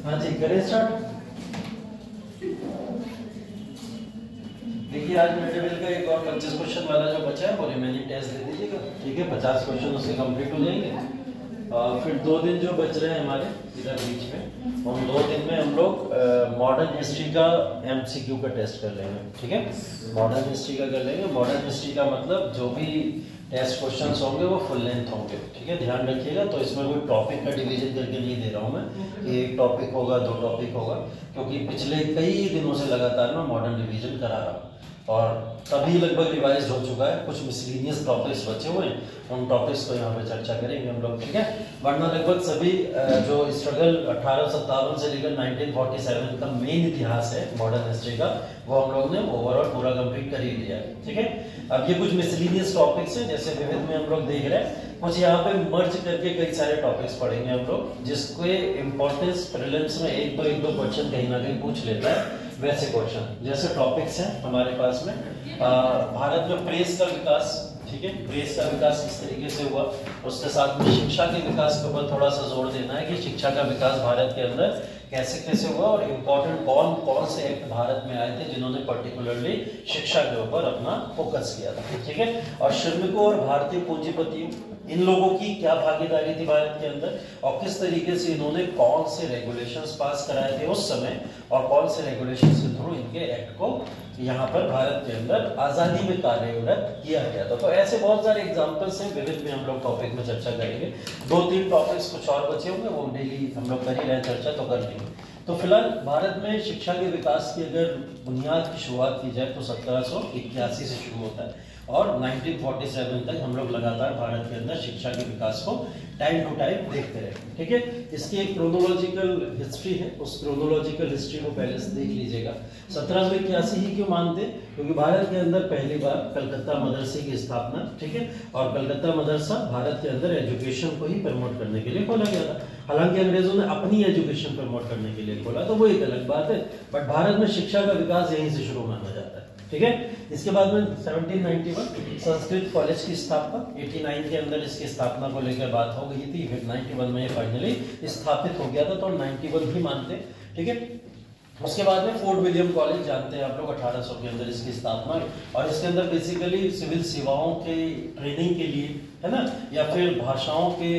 हाँ जी, करें स्टार्ट। देखिए आज मिड लेवल का एक और 25 क्वेश्चन वाला जो बचा है वो रिमेनिंग टेस्ट दे दीजिएगा, ठीक है। 50 क्वेश्चन उससे कंप्लीट हो जाएंगे। फिर 2 दिन जो बच रहे हैं हमारे इधर बीच में, उन 2 दिन में हम लोग मॉडर्न हिस्ट्री का MCQ का टेस्ट कर लेंगे, ठीक है। मॉडर्न हिस्ट्री का कर लेंगे। मॉडर्न हिस्ट्री का मतलब जो भी टेस्ट क्वेश्चंस होंगे वो फुल लेंथ होंगे, ठीक है। ध्यान रखिएगा। तो इसमें कोई टॉपिक का डिवीजन करके नहीं दे रहा हूँ मैं कि 1 टॉपिक होगा 2 टॉपिक होगा, क्योंकि पिछले कई दिनों से लगातार मैं मॉडर्न रिवीजन करा रहा हूँ और तभी लगभग रिवाइज हो चुका है। कुछ मिसलिनियस टॉपिक्स बचे हुए हैं, उन टॉपिक्स को यहाँ पे चर्चा करेंगे हम लोग, ठीक है। वरना लगभग सभी जो स्ट्रगल 1857 से लेकर 1947 का मेन इतिहास है मॉडर्न हिस्ट्री का, वो हम लोग ने ओवरऑल पूरा कंप्लीट कर ही लिया है, ठीक है। अब ये कुछ मिसलिनियस टॉपिक्स हैं, जैसे विविध में हम लोग देख रहे हैं, कुछ यहाँ पे मर्ज करके कई सारे टॉपिक्स पढ़ेंगे हम लोग, जिसके इम्पोर्टेंस प्रीलिम्स में एक दो क्वेश्चन कहीं ना कहीं पूछ लेता है। वैसे क्वेश्चन जैसे टॉपिक्स हैं हमारे पास में, भारत में प्रेस का विकास, ठीक है। प्रेस का विकास किस तरीके से हुआ, उसके साथ में शिक्षा के विकास के ऊपर थोड़ा सा जोर देना है कि शिक्षा का विकास भारत के अंदर कैसे कैसे हुआ और इम्पोर्टेंट कौन कौन से एक्ट भारत में आए थे जिन्होंने पर्टिकुलरली शिक्षा के ऊपर अपना फोकस किया था, ठीक है। और श्रमिकों और भारतीय पूंजीपतियों, इन लोगों की क्या भागीदारी थी भारत के अंदर और किस तरीके से इन्होंने कौन से रेगुलेशंस पास कराए थे उस समय और कौन से रेगुलेशंस के थ्रू इनके एक्ट को यहाँ पर भारत के अंदर आजादी में कार्यरत किया गया था। तो ऐसे बहुत सारे एग्जांपल्स हैं, विविध में हम लोग टॉपिक में चर्चा करेंगे। 2-3 टॉपिक्स कुछ और बचे होंगे, वो डेली हम लोग कर ही रहे हैं चर्चा, तो कर लेंगे। तो फिलहाल भारत में शिक्षा के विकास की अगर बुनियाद की शुरुआत की जाए तो 1781 से शुरू होता है और 1947 तक हम लोग लगातार भारत के अंदर शिक्षा के विकास को टाइम टू टाइम देखते रहे, ठीक है। इसकी एक क्रोनोलॉजिकल हिस्ट्री है, उस क्रोनोलॉजिकल हिस्ट्री को पहले से देख लीजिएगा। 1781 ही क्यों मानते हैं, क्योंकि भारत के अंदर पहली बार कलकत्ता मदरसे की स्थापना, ठीक है। और कलकत्ता मदरसा भारत के अंदर एजुकेशन को ही प्रमोट करने के लिए खोला गया था। हालांकि अंग्रेजों ने अपनी एजुकेशन प्रमोट करने के लिए खोला, तो वो एक अलग बात है, बट भारत में शिक्षा का विकास यहीं से शुरू माना जाता है, ठीक है। इसके बाद में 1791 संस्कृत कॉलेज की स्थापना, 89 के अंदर इसकी स्थापना को लेकर बात हो गई थी, फिर 91 में फाइनली स्थापित हो गया था, तो 91 भी मानते, ठीक है। उसके बाद में फोर्ट विलियम कॉलेज जानते हैं आप लोग, 1800 के अंदर इसकी स्थापना, और इसके अंदर बेसिकली सिविल सेवाओं के ट्रेनिंग के लिए, है ना, या फिर भाषाओं के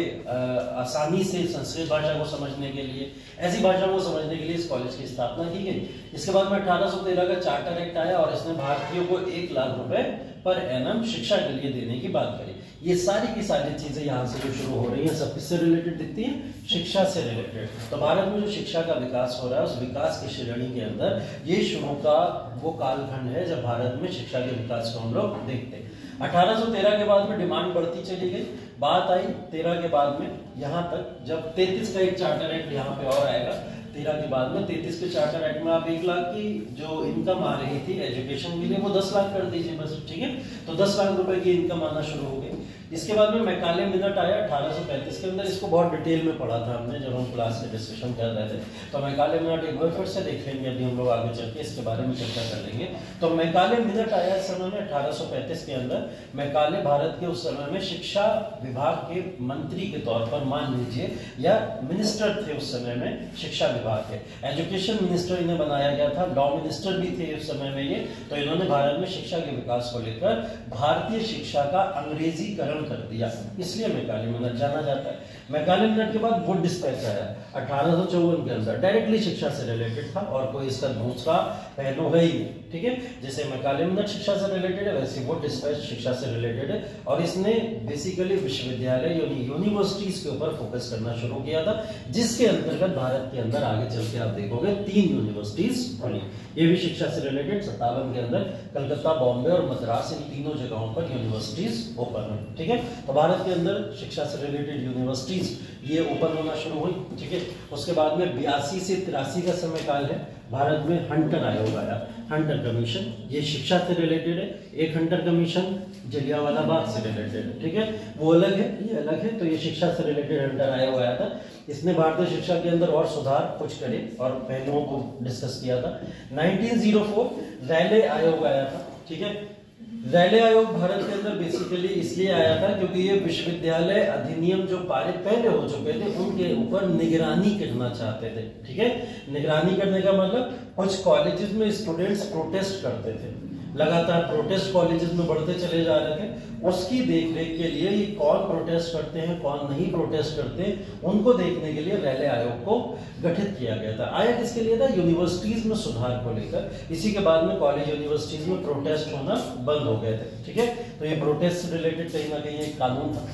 आसानी से संस्कृत भाषा को समझने के लिए, ऐसी भाषाओं को समझने के लिए इस कॉलेज की स्थापना की गई। इसके बाद में 1813 का चार्टर एक्ट आया और इसने भारतीयों को 1 लाख रुपए पर एनम शिक्षा के लिए देने की बात करी। ये सारी की सारी चीजें यहाँ से जो शुरू हो रही हैं सब किससे रिलेटेड दिखती हैं, शिक्षा से रिलेटेड। तो भारत में जो शिक्षा का विकास हो रहा है उस विकास की श्रेणी के अंदर ये शुरू का वो कालखंड है जब भारत में शिक्षा के विकास को हम लोग देखते हैं। 1813 के बाद में डिमांड बढ़ती चली गई, बात आई 13 के बाद में यहाँ तक, जब 33 का एक चार्टर एक्ट यहाँ पे और आएगा 13 के बाद में। 33 के चार्टर एक्ट में आप 1 लाख की जो इनकम आ रही थी एजुकेशन के लिए वो 10 लाख कर दीजिए बस, ठीक है। तो 10 लाख रुपए की इनकम आना शुरू हो गई। इसके बाद में मैकाले मिनट आया 1835 के अंदर, इसको बहुत डिटेल में पढ़ा था हमने जब हम क्लास में डिस्कशन कर रहे थे। तो मैकाले मिनट एक बार फिर से देख लेंगे, अभी हम लोग आगे चल के इसके बारे में चर्चा कर लेंगे। तो मैकाले मिनट आया इस समय में 1835 के अंदर। मैकाले भारत के उस समय में शिक्षा विभाग के मंत्री के तौर पर मान लीजिए या मिनिस्टर थे उस समय में शिक्षा विभाग के, एजुकेशन मिनिस्टर इन्हें बनाया गया था, लॉ मिनिस्टर भी थे उस समय में ये। तो इन्होंने भारत में शिक्षा के विकास को लेकर भारतीय शिक्षा का अंग्रेजीकरण कर दिया, इसलिए मैकाले मिनट जाना जाता है। मैकाले मिनट के बाद वुड डिस्पैच आया 1854 के अंदर, डायरेक्टली शिक्षा से रिलेटेड था और कोई इसका दूसरा पहलू है ही, ठीक है। जैसे मैकाले मेथड शिक्षा से रिलेटेड है, वैसे वो डिस्पैच शिक्षा से रिलेटेड है, और इसने बेसिकली विश्वविद्यालय यूनिवर्सिटीज के ऊपर फोकस करना शुरू किया था, जिसके अंतर्गत भारत के अंदर आगे चल के आप देखोगे 3 यूनिवर्सिटीज खुली। ये भी शिक्षा से रिलेटेड 57 के अंदर कलकत्ता, बॉम्बे और मद्रास, इन तीनों जगहों पर यूनिवर्सिटीज ओपन हुई, ठीक है। तो भारत के अंदर शिक्षा से रिलेटेड यूनिवर्सिटीज ये ओपन होना शुरू हुई, ठीक है। उसके बाद में 82 से 83 का समय काल है, भारत में हंटर आयोग आया, हंटर कमीशन, ये शिक्षा से रिलेटेड है। एक हंटर कमीशन जलियांवाला बाग से रिलेटेड है, ठीक है, वो अलग है, ये अलग है। तो ये शिक्षा से रिलेटेड हंटर आयोग आया था, इसने भारतीय शिक्षा के अंदर और सुधार कुछ करे और पहलुओं को डिस्कस किया था। 1904 रैले आयोग आया था, ठीक है। रैले आयोग भारत के अंदर बेसिकली इसलिए आया था क्योंकि ये विश्वविद्यालय अधिनियम जो पारित पहले हो चुके थे उनके ऊपर निगरानी करना चाहते थे, ठीक है। निगरानी करने का मतलब कुछ कॉलेजेस में स्टूडेंट्स प्रोटेस्ट करते थे, लगातार प्रोटेस्ट कॉलेजेस में बढ़ते चले जा रहे थे, उसकी देखरेख के लिए ये कौन प्रोटेस्ट करते हैं कौन नहीं प्रोटेस्ट करते उनको देखने के लिए रैले आयोग को गठित किया गया था। आया किसके लिए था? यूनिवर्सिटीज में सुधार को लेकर। इसी के बाद में कॉलेज यूनिवर्सिटीज में प्रोटेस्ट होना बंद हो गए थे, ठीक है। तो ये प्रोटेस्ट से रिलेटेड कहीं ना कहीं एक कानून था।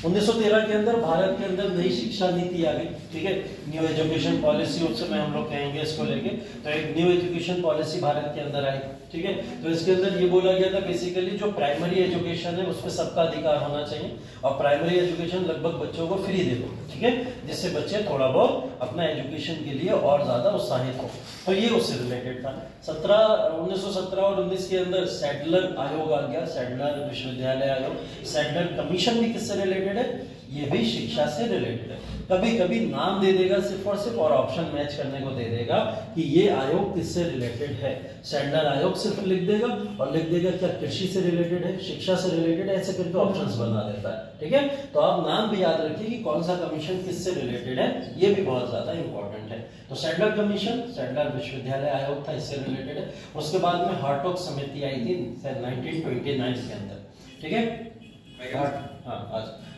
1913 के अंदर भारत के अंदर नई शिक्षा नीति आ गई, ठीक है, न्यू एजुकेशन पॉलिसी, उस समय हम लोग कहेंगे इसको लेके। तो एक न्यू एजुकेशन पॉलिसी भारत के अंदर आई, ठीक है। तो इसके अंदर ये बोला गया था बेसिकली जो प्राइमरी एजुकेशन है उसमें सबका अधिकार होना चाहिए, और प्राइमरी एजुकेशन लगभग बच्चों को फ्री दे दो, ठीक है, जिससे बच्चे थोड़ा बहुत अपना एजुकेशन के लिए और ज्यादा उत्साहित हो। तो ये उससे रिलेटेड था। 1917 और 19 के अंदर सैडलर आयोग आ गया, सैडलर विश्वविद्यालय आयोग। सैडलर कमीशन भी किससे रिलेटेड है? ये भी शिक्षा से रिलेटेड है। कभी कभी नाम दे देगा सिर्फ और सिर्फ, और ऑप्शन मैच करने को दे देगा कि ये आयोग किससे रिलेटेड है। सैडलर आयोग सिर्फ लिख देगा और लिख देगा क्या कृषि से रिलेटेड है, शिक्षा से रिलेटेड है, ऐसे करके ऑप्शंस बना देता है, ठीक है। तो आप नाम भी याद रखिए कि कौन सा कमीशन किससे रिलेटेड है, ये भी बहुत ज्यादा इंपॉर्टेंट है। तो सैडलर कमीशन, सैडलर विश्वविद्यालय आयोग था, इससे रिलेटेड है। उसके बाद में हार्टोग समिति आई थी 1929 के अंदर, ठीक है।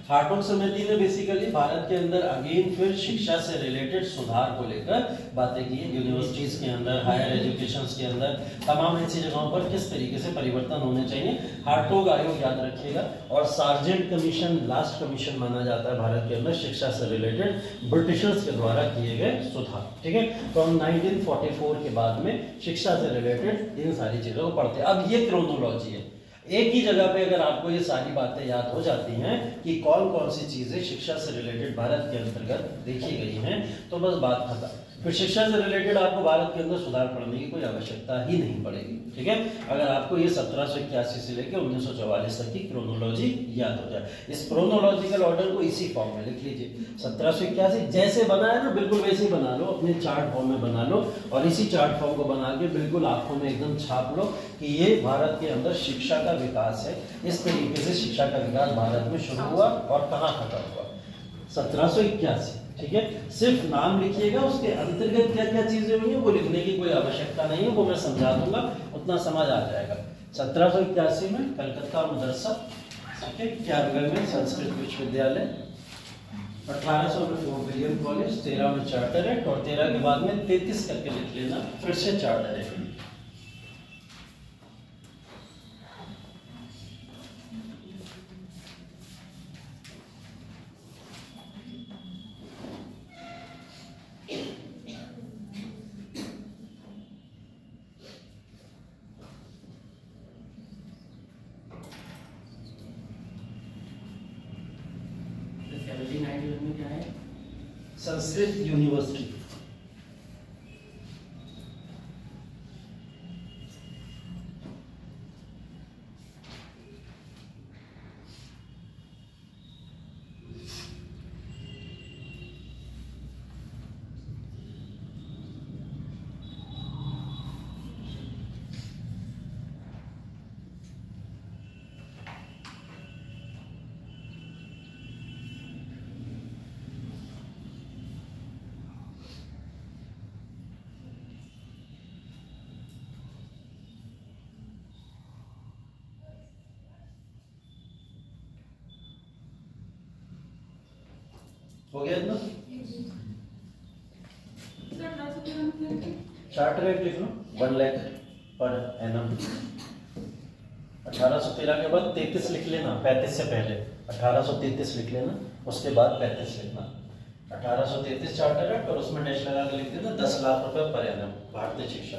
हार्टोग समिति ने बेसिकली भारत के अंदर अगेन फिर शिक्षा से रिलेटेड सुधार को लेकर बातें की। यूनिवर्सिटीज के अंदर, हायर एजुकेशन के अंदर, तमाम ऐसी जगहों पर किस तरीके से परिवर्तन होने चाहिए, हार्टोग आयोग याद रखिएगा। और सार्जेंट कमीशन लास्ट कमीशन माना जाता है भारत के अंदर शिक्षा से रिलेटेड ब्रिटिशर्स के द्वारा किए गए सुधार, ठीक है। तो हम 1944 के बाद में शिक्षा से रिलेटेड इन सारी चीजों को पढ़ते हैं। अब ये क्रोनोलॉजी है, एक ही जगह पे अगर आपको ये सारी बातें याद हो जाती हैं कि कौन कौन सी चीजें शिक्षा से रिलेटेड भारत के अंतर्गत देखी गई हैं, तो बस बात खत्म। फिर शिक्षा से रिलेटेड आपको भारत के अंदर सुधार पढ़ने की कोई आवश्यकता ही नहीं पड़ेगी, ठीक है, अगर आपको ये 1781 से लेकर 1944 तक की क्रोनोलॉजी याद हो जाए। इस क्रोनोलॉजिकल ऑर्डर को इसी फॉर्म में लिख लीजिए। 1781 जैसे बना है ना बिल्कुल वैसे ही बना लो, अपने चार्ट फॉर्म में बना लो, और इसी चार्ट फॉर्म को बना के बिल्कुल आंखों में एकदम छाप लो कि ये भारत के अंदर शिक्षा का विकास है। इस तरीके से शिक्षा का विकास भारत में शुरू हुआ और कहाँ खत्म हुआ, 1781, ठीक है। सिर्फ नाम लिखिएगा, उसके अंतर्गत क्या क्या चीजें हुई हैं वो लिखने की कोई आवश्यकता नहीं है, वो मैं समझा दूंगा, उतना समझ आ जाएगा। 1781 में कलकत्ता मदरसा, ठीक है, क्यारगल में संस्कृत विश्वविद्यालय, 1800 में फोर्ट विलियम कॉलेज, 13 में चार्टर एक्ट, और 13 के बाद में 33 करके लिख लेना, फिर से चार्टर एक्ट। संस्कृत यूनिवर्सिटी, हो गया इतना? चार्टर एक्ट लिख लो, 1 लाख पर एनम। 1813 के बाद 33 लिख लेना, 35 से पहले 1833 लिख लेना, उसके बाद 35 लिखना। 1833 चार्टर एक्ट और उसमें डैश लगा के लिख देना 10 लाख रुपए पर एनम भारतीय शिक्षा।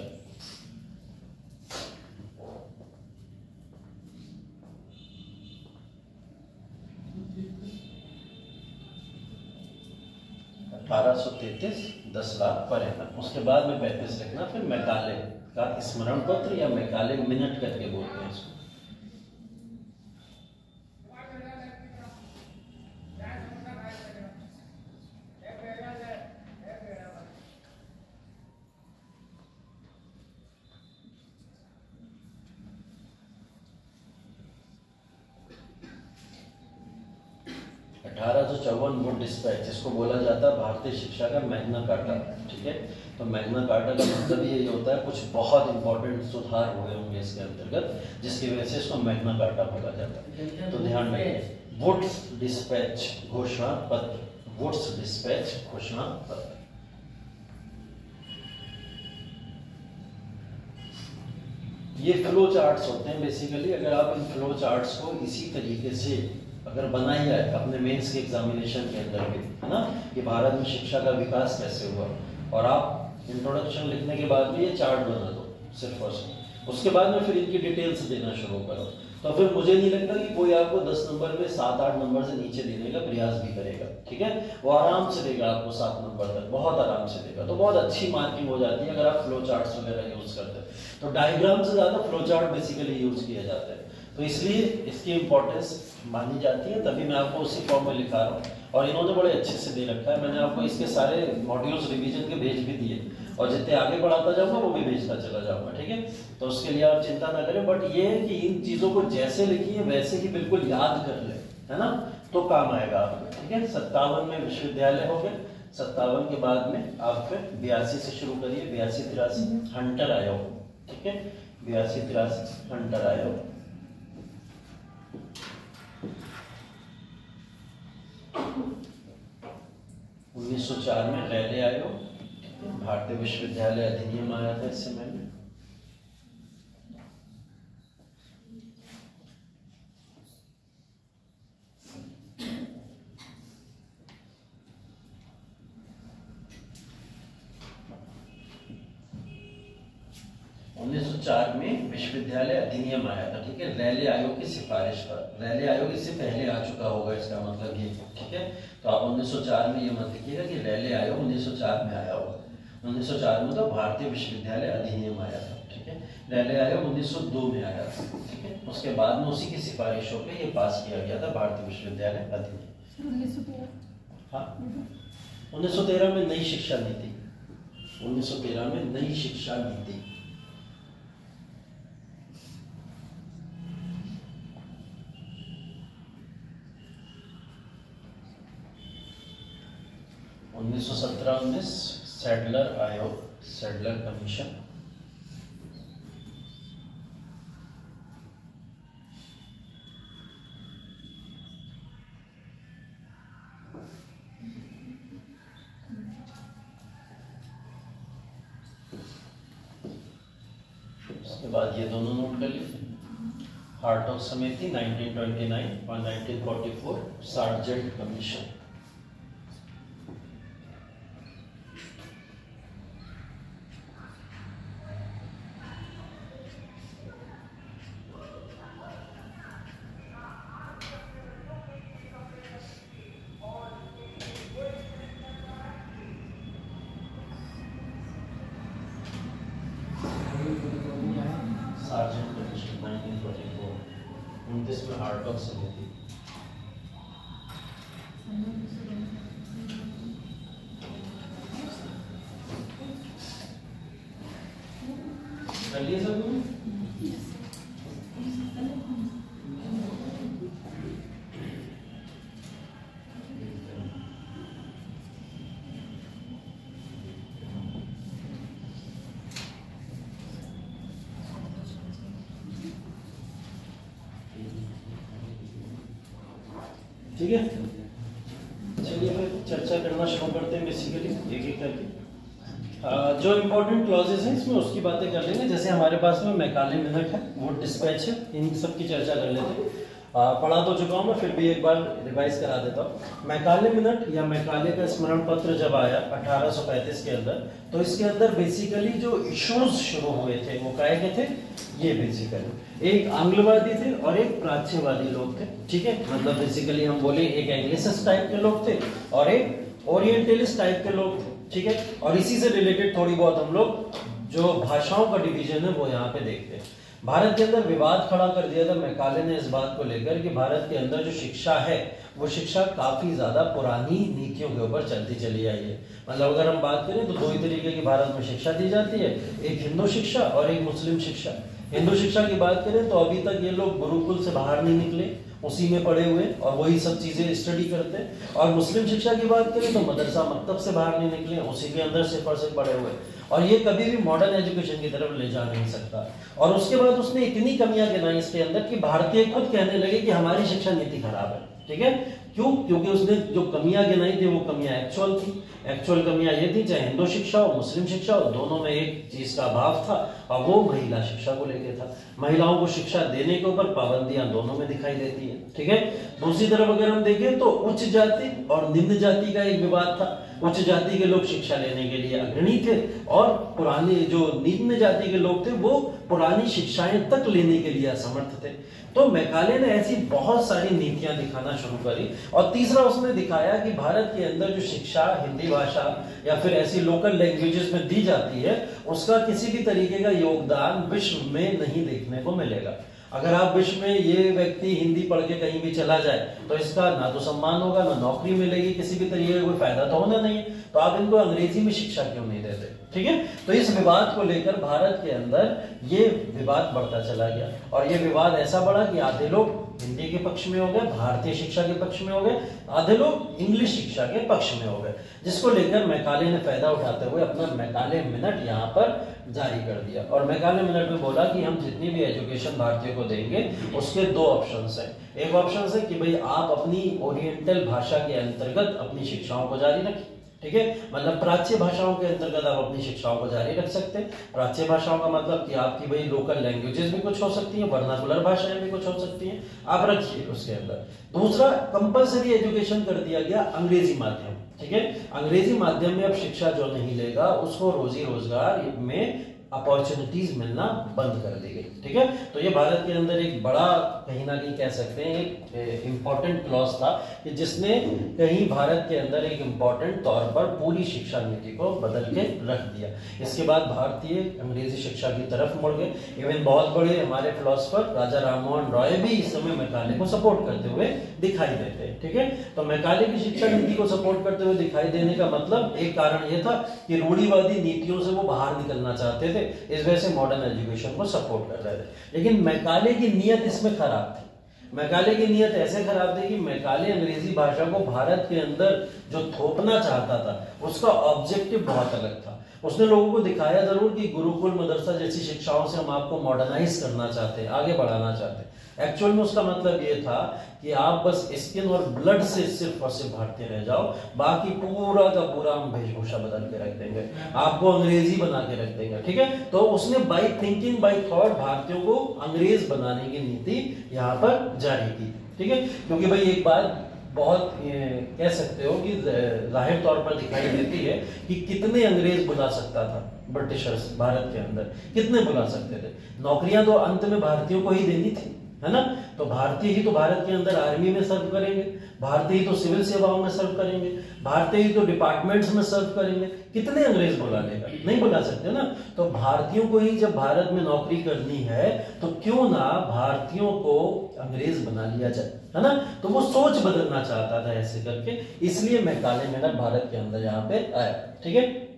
$1833 10 लाख पर एनम, उसके बाद में 35 लिखना। फिर मैकाले का स्मरण पत्र या मैकाले मिनट करके बोलते हैं इसको। वुड डिस्पैच, जिसको बोला जाता है भारतीय शिक्षा का मैग्ना कार्टा। ठीक है, तो मैग्ना कार्टा का मतलब ये होता है कुछ बहुत इंपॉर्टेंट सुधार हुए होंगे इसके अंतर्गत, जिसकी वजह से इसको मैग्ना कार्टा बोला जाता है। तो ध्यान रखिए, वुड्स डिस्पैच घोषणा पत्र, वुड्स डिस्पैच घोषणा पत्र। ये फ्लो चार्ट्स होते हैं बेसिकली। अगर आप इन फ्लो चार्ट्स को इसी तरीके से अगर बनाई जाए अपने मेंस के एग्जामिनेशन के अंदर भी, है ना, कि भारत में शिक्षा का विकास कैसे हुआ, और आप इंट्रोडक्शन लिखने के बाद भी ये चार्ट बना दो सिर्फ और सिर्फ, उसके बाद में फिर इनकी डिटेल्स देना शुरू करो, तो फिर मुझे नहीं लगता कि कोई आपको 10 नंबर में 7-8 नंबर से नीचे देने का प्रयास भी करेगा। ठीक है, वो आराम से देगा आपको 7 नंबर तक, बहुत आराम से देगा। तो बहुत अच्छी मार्किंग हो जाती है अगर आप फ्लो चार्ट्स वगैरह यूज करते हैं। तो डायग्राम से ज्यादा फ्लो चार्ट बेसिकली यूज किए जाते हैं, तो इसलिए इसकी इंपॉर्टेंस मानी जाती है। तभी मैं आपको उसी फॉर्म में लिखा रहा हूँ, और इन्होंने बड़े अच्छे से दे रखा है। मैंने आपको इसके सारे मॉड्यूल्स रिवीजन के भेज भी दिए, और जितने आगे बढ़ाता जाऊंगा वो भी भेजता चला जाऊंगा। ठीक है, तो उसके लिए आप चिंता ना करें, बट ये है कि इन चीजों को जैसे लिखिए वैसे ही बिल्कुल याद कर ले, है ना, तो काम आएगा आपको। ठीक है, 57 में विश्वविद्यालय हो गए। 57 के बाद में आप फिर 82 से शुरू करिए, 82-83 हंटर आयोग। ठीक है, 82-83 हंटर आयोग। 1904 में रैले आयोग, भारतीय विश्वविद्यालय अधिनियम आया था इस समय में। में विश्वविद्यालय अधिनियम आया था। ठीक है, रैले आयोग की सिफारिश पर। रैले आयोग इससे पहले आ चुका होगा, इसका मतलब ये। ठीक है, तो आप 1904 में ये मत लिखिएगा कि रैले आयोग 1904 में आया होगा। 1904 में तो भारतीय विश्वविद्यालय अधिनियम आया था। ठीक है, रैले आयोग 1902 में आया था। ठीक है, उसके बाद में उसी की सिफारिशों पे ये पास किया गया था भारतीय विश्वविद्यालय अधिनियम। हाँ, 1913 में नई शिक्षा नीति। 1913 में नई शिक्षा नीति। उन्नीस सौ 17-19 सैडलर आयोग, सैडलर कमीशन। उसके बाद ये दोनों नोट कर लीजिए। हार्टॉग समिति 1929 और 1944 सार्जेंट कमीशन। सार्जेंट कमीशन 1944, 29 में हार्टॉग समिति। चलिए सब ठीक है। चलिए फिर चर्चा करना शुरू करते हैं बेसिकली एक एक करके। जो इम्पोर्टेंट क्लॉजेस हैं इसमें उसकी बातें कर लेंगे। जैसे हमारे पास में मैकाले मिनट है, वो डिस्पैच है, इन सब की चर्चा कर लेते हैं। पढ़ा तो चुका हूँ मैं, फिर भी एक बार रिवाइज करा देता हूँ। मैकाले मिनट या मैकाले का स्मरण पत्र जब आया 1835 के अंदर, तो इसके अंदर बेसिकली जो इश्यूज शुरू हुए थे वो क्या के थे, ये बेसिकली एक आंग्लवादी थे और एक प्राच्यवादी लोग थे, ठीक है। मतलब बेसिकली हम बोले एक एंग्लिसिस्ट टाइप के लोग थे और एक ओरिएंटलिस्ट टाइप के लोग थे, ठीक है। और इसी से रिलेटेड थोड़ी बहुत हम लोग जो भाषाओं का डिवीजन है वो यहाँ पे देखते हैं। भारत के अंदर विवाद खड़ा कर दिया था मैकाले ने इस बात को लेकर कि भारत के अंदर जो शिक्षा है वो शिक्षा काफी ज्यादा पुरानी नीतियों के ऊपर चलती चली आई है। मतलब अगर हम बात करें तो दो ही तरीके की भारत में शिक्षा दी जाती है, एक हिंदू शिक्षा और एक मुस्लिम शिक्षा। हिंदू शिक्षा की बात करें तो अभी तक ये लोग गुरुकुल से बाहर नहीं निकले, उसी में पढ़े हुए और वही सब चीजें स्टडी करते हैं। और मुस्लिम शिक्षा की बात करें तो मदरसा मकतब से बाहर नहीं निकले, उसी के अंदर सिर्फ और सिर्फ पढ़े हुए, और ये कभी भी मॉडर्न एजुकेशन की तरफ ले जा नहीं सकता। और उसके बाद उसने इतनी कमियां गिनाई इसके अंदर कि भारतीय खुद कहने लगे कि हमारी शिक्षा नीति खराब है, ठीक है। क्यों? क्योंकि उसने जो कमियां गिनाई थी वो कमियां एक्चुअल थी। एक्चुअल कमियां ये थी, चाहे हिंदू शिक्षा हो मुस्लिम शिक्षा हो, दोनों में एक चीज का अभाव था और वो महिला शिक्षा को लेकर था। महिलाओं को शिक्षा देने के ऊपर पाबंदियां दोनों में दिखाई देती है, ठीक है। दूसरी तरफ अगर हम देखें तो उच्च जाति और निम्न जाति का एक विवाद था। उच्च जाति के लोग शिक्षा लेने के लिए अग्रणी थे और पुराने जो निम्न जाति के लोग थे वो पुरानी शिक्षाएं तक लेने के लिए असमर्थ थे। तो मैकाले ने ऐसी बहुत सारी नीतियां दिखाना शुरू करी। और तीसरा उसने दिखाया कि भारत के अंदर जो शिक्षा हिंदी भाषा या फिर ऐसी लोकल लैंग्वेजेस में दी जाती है उसका किसी भी तरीके का योगदान विश्व में नहीं देखने को मिलेगा। अगर आप विश्व में ये व्यक्ति हिंदी पढ़ के कहीं भी चला जाए तो इसका ना तो सम्मान होगा, ना नौकरी मिलेगी, किसी भी तरीके का कोई फायदा तो होना नहीं है। तो आप इनको अंग्रेजी में शिक्षा क्यों नहीं देते, ठीक है। तो इस विवाद को लेकर भारत के अंदर ये विवाद बढ़ता चला गया और ये विवाद ऐसा बढ़ा कि आधे लोग हिंदी के पक्ष में हो गए, भारतीय शिक्षा के पक्ष में हो गए, आधे लोग इंग्लिश शिक्षा के पक्ष में हो गए, जिसको लेकर मैकाले ने फायदा उठाते हुए अपना मैकाले मिनट यहाँ पर जारी कर दिया। और मैकाले मिनट में बोला कि हम जितनी भी एजुकेशन भारतीय को देंगे उसके दो ऑप्शंस हैं। एक ऑप्शन है कि भाई आप अपनी ओरिएंटल भाषा के अंतर्गत अपनी शिक्षाओं को जारी रखें, ठीक है। मतलब प्राच्य भाषाओं के अंतर्गत आप अपनी शिक्षाओं को जारी रख सकते हैं। प्राच्य भाषाओं का मतलब कि आपकी भाई लोकल लैंग्वेजेस भी कुछ हो सकती हैं, वर्नाकुलर भाषाएं भी कुछ हो सकती हैं, आप रखिए उसके अंदर। दूसरा, कंपलसरी एजुकेशन कर दिया गया अंग्रेजी माध्यम, ठीक है। अंग्रेजी माध्यम में अब शिक्षा जो नहीं लेगा उसको रोजी रोजगार में अपॉर्चुनिटीज मिलना बंद कर दी गई, ठीक है। तो ये भारत के अंदर एक बड़ा कहीं ना कहीं कह सकते हैं एक इम्पोर्टेंट क्लॉज था कि जिसने कहीं भारत के अंदर एक इम्पोर्टेंट तौर पर पूरी शिक्षा नीति को बदल के रख दिया। इसके बाद भारतीय अंग्रेजी शिक्षा की तरफ मुड़ गए। इवन बहुत बड़े हमारे फिलोसफर राजा राममोहन रॉय भी इस समय मैकाले को सपोर्ट करते हुए दिखाई देते हैं, ठीक है। तो मैकाले की शिक्षा नीति को सपोर्ट करते हुए दिखाई देने का मतलब एक कारण यह था कि रूढ़िवादी नीतियों से वो बाहर निकलना चाहते थे, इस वजह से मॉडर्न एजुकेशन को सपोर्ट कर रहे थे। लेकिन मैकाले की नीयत इसमें खराब थी। मैकाले की नीयत ऐसे खराब थी कि मैकाले अंग्रेजी भाषा को भारत के अंदर जो थोपना चाहता था उसका ऑब्जेक्टिव बहुत अलग था। उसने लोगों को दिखाया जरूर कि गुरुकुल मदरसा जैसी शिक्षाओं से हम आपको मॉडर्नाइज करना चाहते हैं, आगे बढ़ाना चाहते हैं। एक्चुअल में उसका मतलब ये था कि आप बस स्किन और ब्लड से सिर्फ और सिर्फ भारतीय रह जाओ, बाकी पूरा का पूरा हम वेशभूषा बदल के रख देंगे, आपको अंग्रेजी बना के रख देंगे, ठीक है। तो उसने बाय थिंकिंग बाय थॉट भारतीयों को अंग्रेज बनाने की नीति यहाँ पर जारी की, ठीक है। क्योंकि भाई एक बात बहुत कह सकते हो कि जाहिर तौर पर दिखाई देती है कि कितने अंग्रेज बुला सकता था ब्रिटिशर्स भारत के अंदर, कितने बुला सकते थे। नौकरियां तो अंत में भारतीयों को ही देनी थी, है ना। तो भारतीय ही तो भारत के अंदर आर्मी में सर्व करेंगे, भारतीय ही तो सिविल सेवाओं में सर्व करेंगे, भारतीय ही तो डिपार्टमेंट्स में सर्व करेंगे। कितने अंग्रेज बुला लेगा, नहीं बुला सकते ना। तो भारतीयों को ही जब भारत में नौकरी करनी है तो क्यों ना भारतीयों को अंग्रेज बना लिया जाए, है ना। तो वो सोच बदलना चाहता था ऐसे करके, इसलिए मैकाले मिनट भारत के अंदर यहाँ पे आया, ठीक है।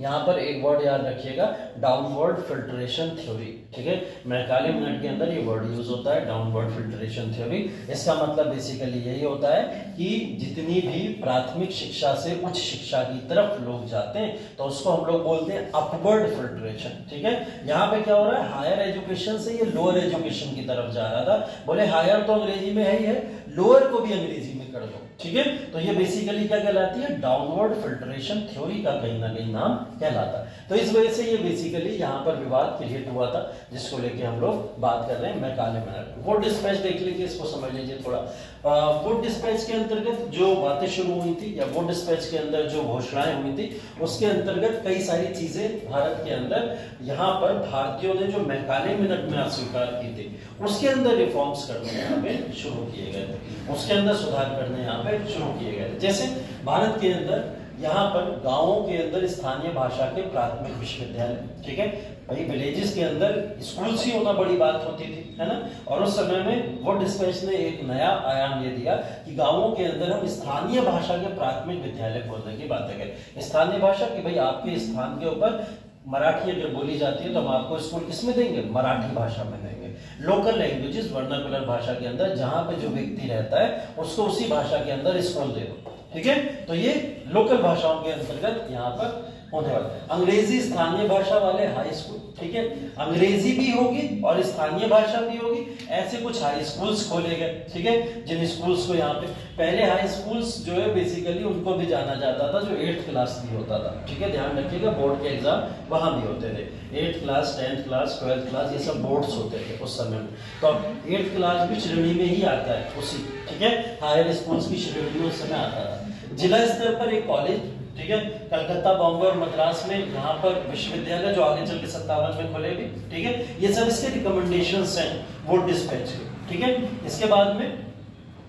यहाँ पर एक वर्ड याद रखिएगा, डाउनवर्ड फिल्ट्रेशन थ्योरी, ठीक है। मैकाले मिनट के अंदर ये वर्ड यूज होता है, डाउनवर्ड फिल्ट्रेशन थ्योरी। इसका मतलब बेसिकली यही होता है कि जितनी भी प्राथमिक शिक्षा से उच्च शिक्षा की तरफ लोग जाते हैं तो उसको हम लोग बोलते हैं अपवर्ड फिल्ट्रेशन, ठीक है। यहाँ पे क्या हो रहा है, हायर एजुकेशन से ये लोअर एजुकेशन की तरफ जा रहा था। बोले हायर तो अंग्रेजी में है ही है, लोअर को भी अंग्रेजी में कर दो, ठीक है। तो ये बेसिकली क्या कहलाती है, डाउनवर्ड फिल्ट्रेशन थ्योरी का कहीं ना कहीं नाम कहलाता है। तो इस वजह से ये बेसिकली यहाँ पर विवाद क्रिएट हुआ था, जिसको लेके हम लोग बात कर रहे हैं मैकाले मिनट। वुड डिस्पैच देख लीजिए, इसको समझ लीजिए थोड़ा। वुड डिस्पैच के अंतर्गत जो बातें शुरू हुई थी, या वुड डिस्पैच के अंदर जो घोषणाएं हुई थी, उसके अंतर्गत कई सारी चीजें भारत के अंदर, यहाँ पर भारतीयों ने जो मैकाले मिनट में अस्वीकार की थी, उसके अंदर रिफॉर्म्स करने यहाँ पे शुरू किए गए थे, उसके अंदर सुधार करने यहाँ पे शुरू किए गए थे। जैसे भारत के अंदर यहाँ पर गांवों के अंदर स्थानीय भाषा के प्राथमिक विश्वविद्यालय, ठीक है भाई, विलेजेस के अंदर स्कूल्स ही होना बड़ी बात होती थी, है ना। और उस समय में वुड डिस्पैच ने एक नया आयाम ये दिया कि गांवों के अंदर हम स्थानीय भाषा के प्राथमिक विद्यालय खोलने की बातें करें। स्थानीय भाषा की भाई आपके स्थान के ऊपर मराठी अगर बोली जाती है तो हम आपको स्कूल किसमें देंगे, मराठी भाषा में देंगे। लोकल लैंग्वेजेस वर्नाकुलर भाषा के अंदर जहां पे जो व्यक्ति रहता है उसको उसी भाषा के अंदर स्कूल दे दो, ठीक है। तो ये लोकल भाषाओं के अंतर्गत यहाँ पर होने वाला। अंग्रेजी स्थानीय भाषा वाले हाई स्कूल, ठीक है, अंग्रेजी भी होगी और स्थानीय भाषा भी होगी, ऐसे कुछ हाई स्कूल्स खोले गए, ठीक है, जिन स्कूल्स को यहाँ पे पहले हाई स्कूल्स जो है बेसिकली उनको भी जाना जाता था जो 8th क्लास भी होता था, ठीक है, ध्यान रखिएगा बोर्ड के एग्जाम वहां भी होते थे। 8th class, 10th class, 12th class, ये सब बोर्ड्स होते थे उस समय में। तो 8th क्लास भी श्रेणी में ही आता है उसी, ठीक है, हायर स्कूल्स की श्रेणी में उस समय आता था। जिला स्तर पर एक कॉलेज, ठीक है, कलकत्ता, बॉम्बे और मद्रास में यहाँ पर विश्वविद्यालय जो आगे चल के 57 में खुले भी, ठीक है, ये सब इसके रिकमेंडेशंस हैं वुड डिस्पैच के, ठीक है। इसके बाद में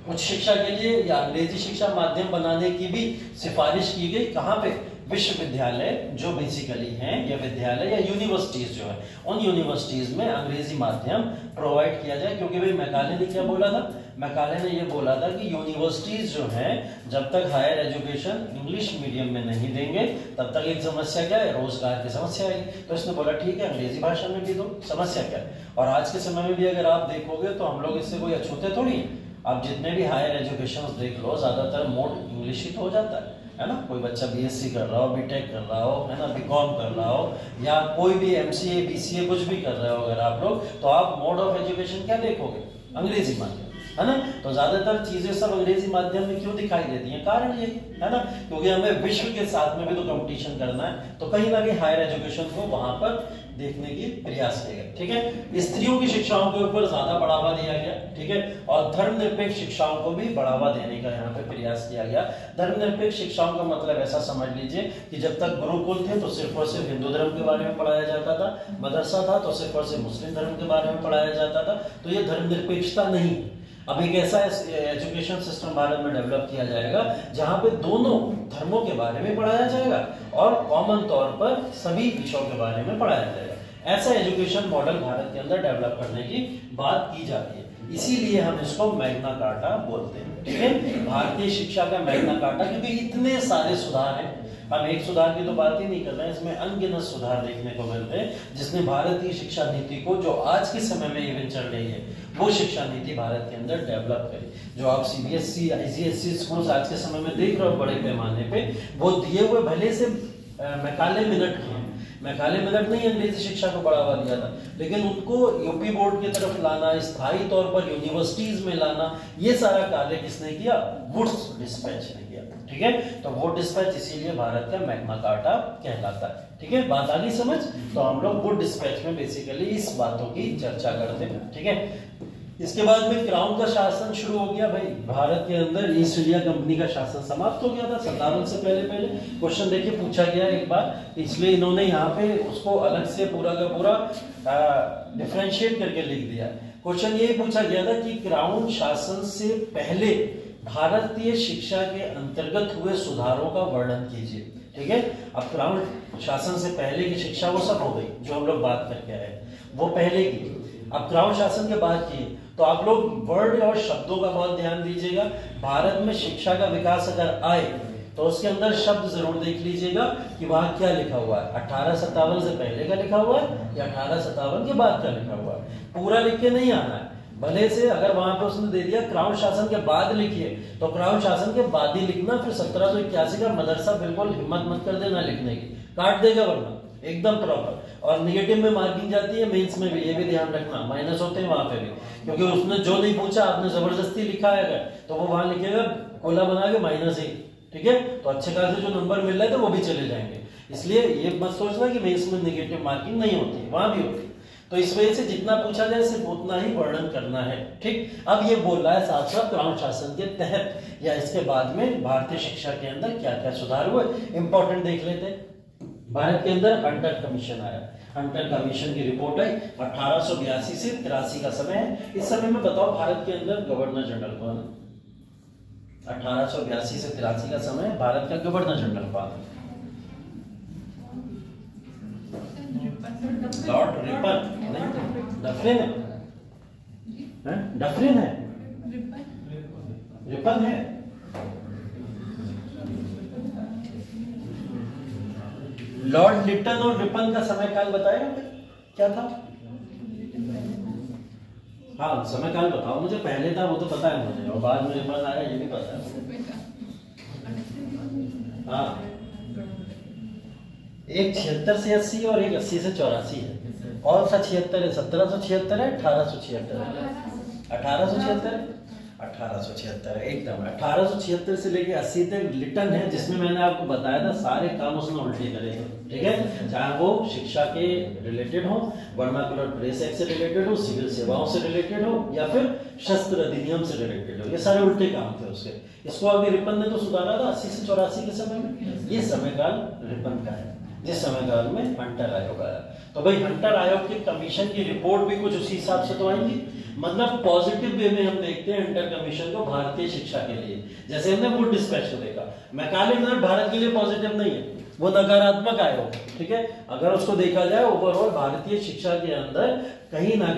उच्च शिक्षा के लिए या अंग्रेजी शिक्षा माध्यम बनाने की भी सिफारिश की गई। कहाँ पे, विश्वविद्यालय जो बेसिकली हैं या विद्यालय या यूनिवर्सिटीज जो है, उन यूनिवर्सिटीज में अंग्रेजी माध्यम प्रोवाइड किया जाए। क्योंकि भाई मैकाले ने क्या बोला था, मैकाले ने ये बोला था कि यूनिवर्सिटीज जो हैं जब तक हायर एजुकेशन इंग्लिश मीडियम में नहीं देंगे तब तक एक समस्या क्या है, रोजगार की समस्या आएगी। तो इसने बोला ठीक है अंग्रेजी भाषा में भी दो, समस्या क्या है। और आज के समय में भी अगर आप देखोगे तो हम लोग इससे कोई अछूते थोड़ी हैं। आप जितने भी हायर एजुकेशन देख लो, ज्यादातर मोड इंग्लिश ही तो हो जाता है ना। कोई बच्चा बीएससी कर रहा हो, बीटेक कर रहा हो, है ना, बीकॉम कर रहा हो, या कोई भी एमसीए, बीसीए कुछ भी कर रहे हो अगर आप लोग, तो आप मोड ऑफ एजुकेशन क्या देखोगे, अंग्रेजी माध्यम, है ना। तो ज्यादातर चीजें सब अंग्रेजी माध्यम में क्यों दिखाई देती हैं, कारण यही है ना, क्योंकि हमें विश्व के साथ में भी तो कंपटीशन करना है। तो कहीं ना कहीं हायर एजुकेशन को वहां पर देखने की प्रयास किया गया, ठीक है। स्त्रियों की शिक्षाओं के ऊपर ज्यादा बढ़ावा दिया गया, ठीक है, और धर्मनिरपेक्ष शिक्षाओं को भी बढ़ावा देने का यहाँ पे प्रयास किया गया। धर्मनिरपेक्ष शिक्षाओं का मतलब ऐसा समझ लीजिए कि जब तक गुरुकुल थे तो सिर्फ और सिर्फ हिंदू धर्म के बारे में पढ़ाया जाता था, मदरसा था तो सिर्फ और सिर्फ मुस्लिम धर्म के बारे में पढ़ाया जाता था। तो ये धर्मनिरपेक्षता नहीं। अब एक ऐसा एजुकेशन सिस्टम भारत में डेवलप किया जाएगा जहां पे दोनों धर्मों के बारे में पढ़ाया जाएगा और कॉमन तौर पर सभी विषयों के बारे में पढ़ाया जाएगा। ऐसा एजुकेशन मॉडल भारत के अंदर डेवलप करने की बात की जाती है, इसीलिए हम इसको मैग्ना कार्टा बोलते हैं, ठीक है, भारतीय शिक्षा का मैग्ना कार्टा। क्योंकि इतने सारे सुधार हैं, हम एक सुधार की तो बात ही नहीं कर रहे हैं, इसमें अनगिनत सुधार देखने को मिलते हैं जिसने भारतीय शिक्षा नीति को, जो आज के समय में इवन चल रही है, वो शिक्षा नीति भारत के अंदर डेवलप करी। जो आप सीबीएसई, आईसीएसई स्कूल आज के समय में देख रहे हो बड़े पैमाने पे, वो दिए हुए भले से मैकाले मिनट के हैं, मैकाले मिनट ने अंग्रेजी शिक्षा को बढ़ावा दिया था, लेकिन उनको यूपी बोर्ड की तरफ लाना, स्थायी तौर पर यूनिवर्सिटीज में लाना, ये सारा कार्य किसने किया, वुड डिस्पैच ने किया, ठीक है। तो वुड डिस्पैच इसीलिए भारत का मैग्ना कार्टा कहलाता है, ठीक है। बात आ गई समझ। तो हम लोग वुड डिस्पैच में बेसिकली इस बातों की चर्चा करते हैं, ठीक है। इसके बाद में क्राउन का शासन शुरू हो गया। भाई भारत के अंदर ईस्ट इंडिया कंपनी का शासन समाप्त हो गया था 57 से पहले। क्वेश्चन देखिए पूछा गया एक बार, इसलिए इन्होंने यहाँ पे उसको अलग से पूरा का पूरा डिफरेंशिएट करके लिख दिया। क्वेश्चन ये पूछा गया था कि क्राउन शासन से पहले भारतीय शिक्षा के अंतर्गत हुए सुधारों का वर्णन कीजिए, ठीक है। अब क्राउन शासन से पहले की शिक्षा वो सब हो गई जो हम लोग बात करके आए, वो पहले की। अब क्राउन शासन के बाद की, तो आप लोग वर्ड और शब्दों का बहुत ध्यान दीजिएगा। भारत में शिक्षा का विकास अगर आए तो उसके अंदर शब्द जरूर देख लीजिएगा कि वहां क्या लिखा हुआ है, 1857 से पहले का लिखा हुआ है या 1857 के बाद का लिखा हुआ है। पूरा लिख के नहीं आना है, भले से अगर वहां पे उसने दे दिया क्राउन शासन के बाद लिखिए तो क्राउन शासन के बाद ही लिखना। फिर 1781 का मदरसा बिल्कुल हिम्मत मत कर देना लिखने की, काट देगा वरना एकदम प्रॉपर। और निगेटिव में मार्किंग जाती है, मेंस में भी, ये भी ध्यान रखना, माइनस होते हैं वहां पे भी, क्योंकि उसने जो नहीं पूछा आपने जबरदस्ती लिखा है अगर, तो वो वहां लिखेगा कोला बना के माइनस ही, ठीक है। तो अच्छे खासे जो नंबर मिल रहे थे वो भी चले जाएंगे। इसलिए ये मत सोचना कि भाई इसमें नेगेटिव मार्किंग नहीं होती, वहां भी होती। तो इस वजह से जितना पूछा जाए सिर्फ उतना ही वर्णन करना है, ठीक। अब ये बोल रहा है साथ साथ ब्राउन शासन के तहत या इसके बाद में भारतीय शिक्षा के अंदर क्या क्या सुधार हुए, इंपॉर्टेंट देख लेते हैं। भारत के अंदर हंटर कमीशन आया, हंटर कमीशन की रिपोर्ट आई 1882 से 83 का समय है। इस समय में बताओ भारत के अंदर गवर्नर जनरल कौन है? 1882 से 83 का समय भारत का गवर्नर जनरल कौन है? Lord Ripon. नहीं, डफरिन है, डफरिन है, रिपन है। लॉर्ड लिटन और रिपन का समय काल बताएगा क्या था? हाँ, समय काल बताओ मुझे। पहले था वो तो पता है मुझे, और बाद में रिपन आया ये भी पता है। हाँ, एक 76 से 80 और एक 80 से 84 है। कौन सा 76 है? 1776 है, 1876 है? 1876 है, 1876 है एकदम। 1876 से लेके 80 तक लिटन है, जिसमें मैंने आपको बताया था सारे काम उसने उल्टे करे थे, ठीक है। चाहे वो शिक्षा के रिलेटेड हो, वर्नाकुलर प्रेस एक्ट से रिलेटेड हो, सिविल सेवाओं से रिलेटेड हो, या फिर शस्त्र अधिनियम से रिलेटेड हो, ये सारे उल्टे काम थे उसके। इसको अभी रिपन ने तो सुधारा था 80 से 84 के समय में। ये समयकाल रिपन का है, जिस समयकाल में हंटर आयोग आया। तो भाई हंटर आयोग के कमीशन की रिपोर्ट भी कुछ उसी हिसाब से तो आएंगी। मतलब पॉजिटिव वे में हम देखते हैं हंटर कमीशन को भारतीय शिक्षा के लिए। जैसे हमने वुड डिस्पैच को देखा, मैकाले मिनट भारत के लिए पॉजिटिव नहीं है, वो नकारात्मक आयोग, ठीक है। अगर उसको देखा जाए ओवरऑल भारतीय शिक्षा के अंदर कहीं ना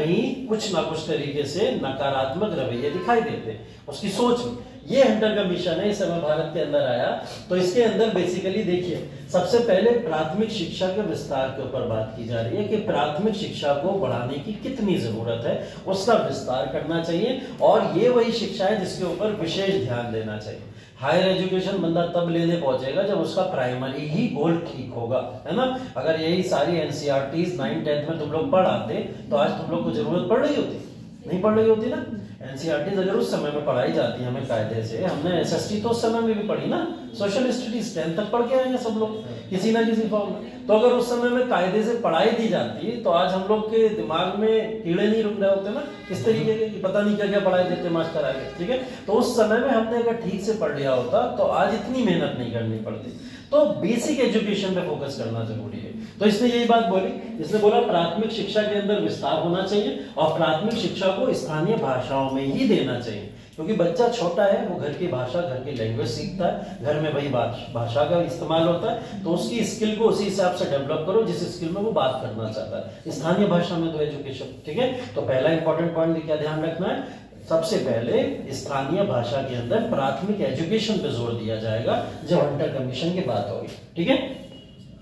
कुछ तरीके से नकारात्मक रवैये दिखाई देते उसकी सोच में। ये हंटर कमीशन है, इस समय भारत के अंदर आया। तो इसके अंदर बेसिकली देखिए, सबसे पहले प्राथमिक शिक्षा के विस्तार के ऊपर बात की जा रही है कि प्राथमिक शिक्षा को बढ़ाने की कितनी जरूरत है, उसका विस्तार करना चाहिए। और ये वही शिक्षा है जिसके ऊपर विशेष ध्यान देना चाहिए। हायर एजुकेशन बंदा तब लेने पहुंचेगा जब उसका प्राइमरी ही गोल ठीक होगा, है ना। अगर यही सारी एनसीईआरटीज 9th 10th में तुम लोग पढ़ आते तो आज तुम लोग को जरूरत पड़ रही होती? नहीं पड़ रही होती ना। एनसीईआरटीज अगर उस समय में पढ़ाई जाती है हमें कायदे से, हमने एसएसटी तो उस समय में भी पढ़ी ना, सोशल स्टडीज 10th तक पढ़ के आएंगे सब लोग किसी ना किसी फॉर्म में। तो अगर उस समय में कायदे से पढ़ाई दी जाती तो आज हम लोग के दिमाग में कीड़े नहीं रुक रहे होते ना, इस तरीके के पता नहीं क्या क्या पढ़ाई देते मास्टर आगे, ठीक है। तो उस समय में हमने अगर ठीक से पढ़ लिया होता तो आज इतनी मेहनत नहीं करनी पड़ती। तो बेसिक एजुकेशन पे फोकस करना जरूरी है। तो इसने यही बात बोली, इसने बोला प्राथमिक शिक्षा के अंदर विस्तार होना चाहिए और प्राथमिक शिक्षा को स्थानीय भाषाओं में ही देना चाहिए, क्योंकि बच्चा छोटा है, वो घर की भाषा, घर की लैंग्वेज सीखता है, घर में वही भाषा का इस्तेमाल होता है। तो उसकी स्किल को उसी हिसाब से डेवलप करो जिस स्किल में वो बात करना चाहता है, स्थानीय भाषा में दो एजुकेशन, ठीक है। तो पहला इंपॉर्टेंट पॉइंट क्या ध्यान रखना है, सबसे पहले स्थानीय भाषा के अंदर प्राथमिक एजुकेशन पे जोर दिया जाएगा जब हंटर कमीशन की बात होगी, ठीक है।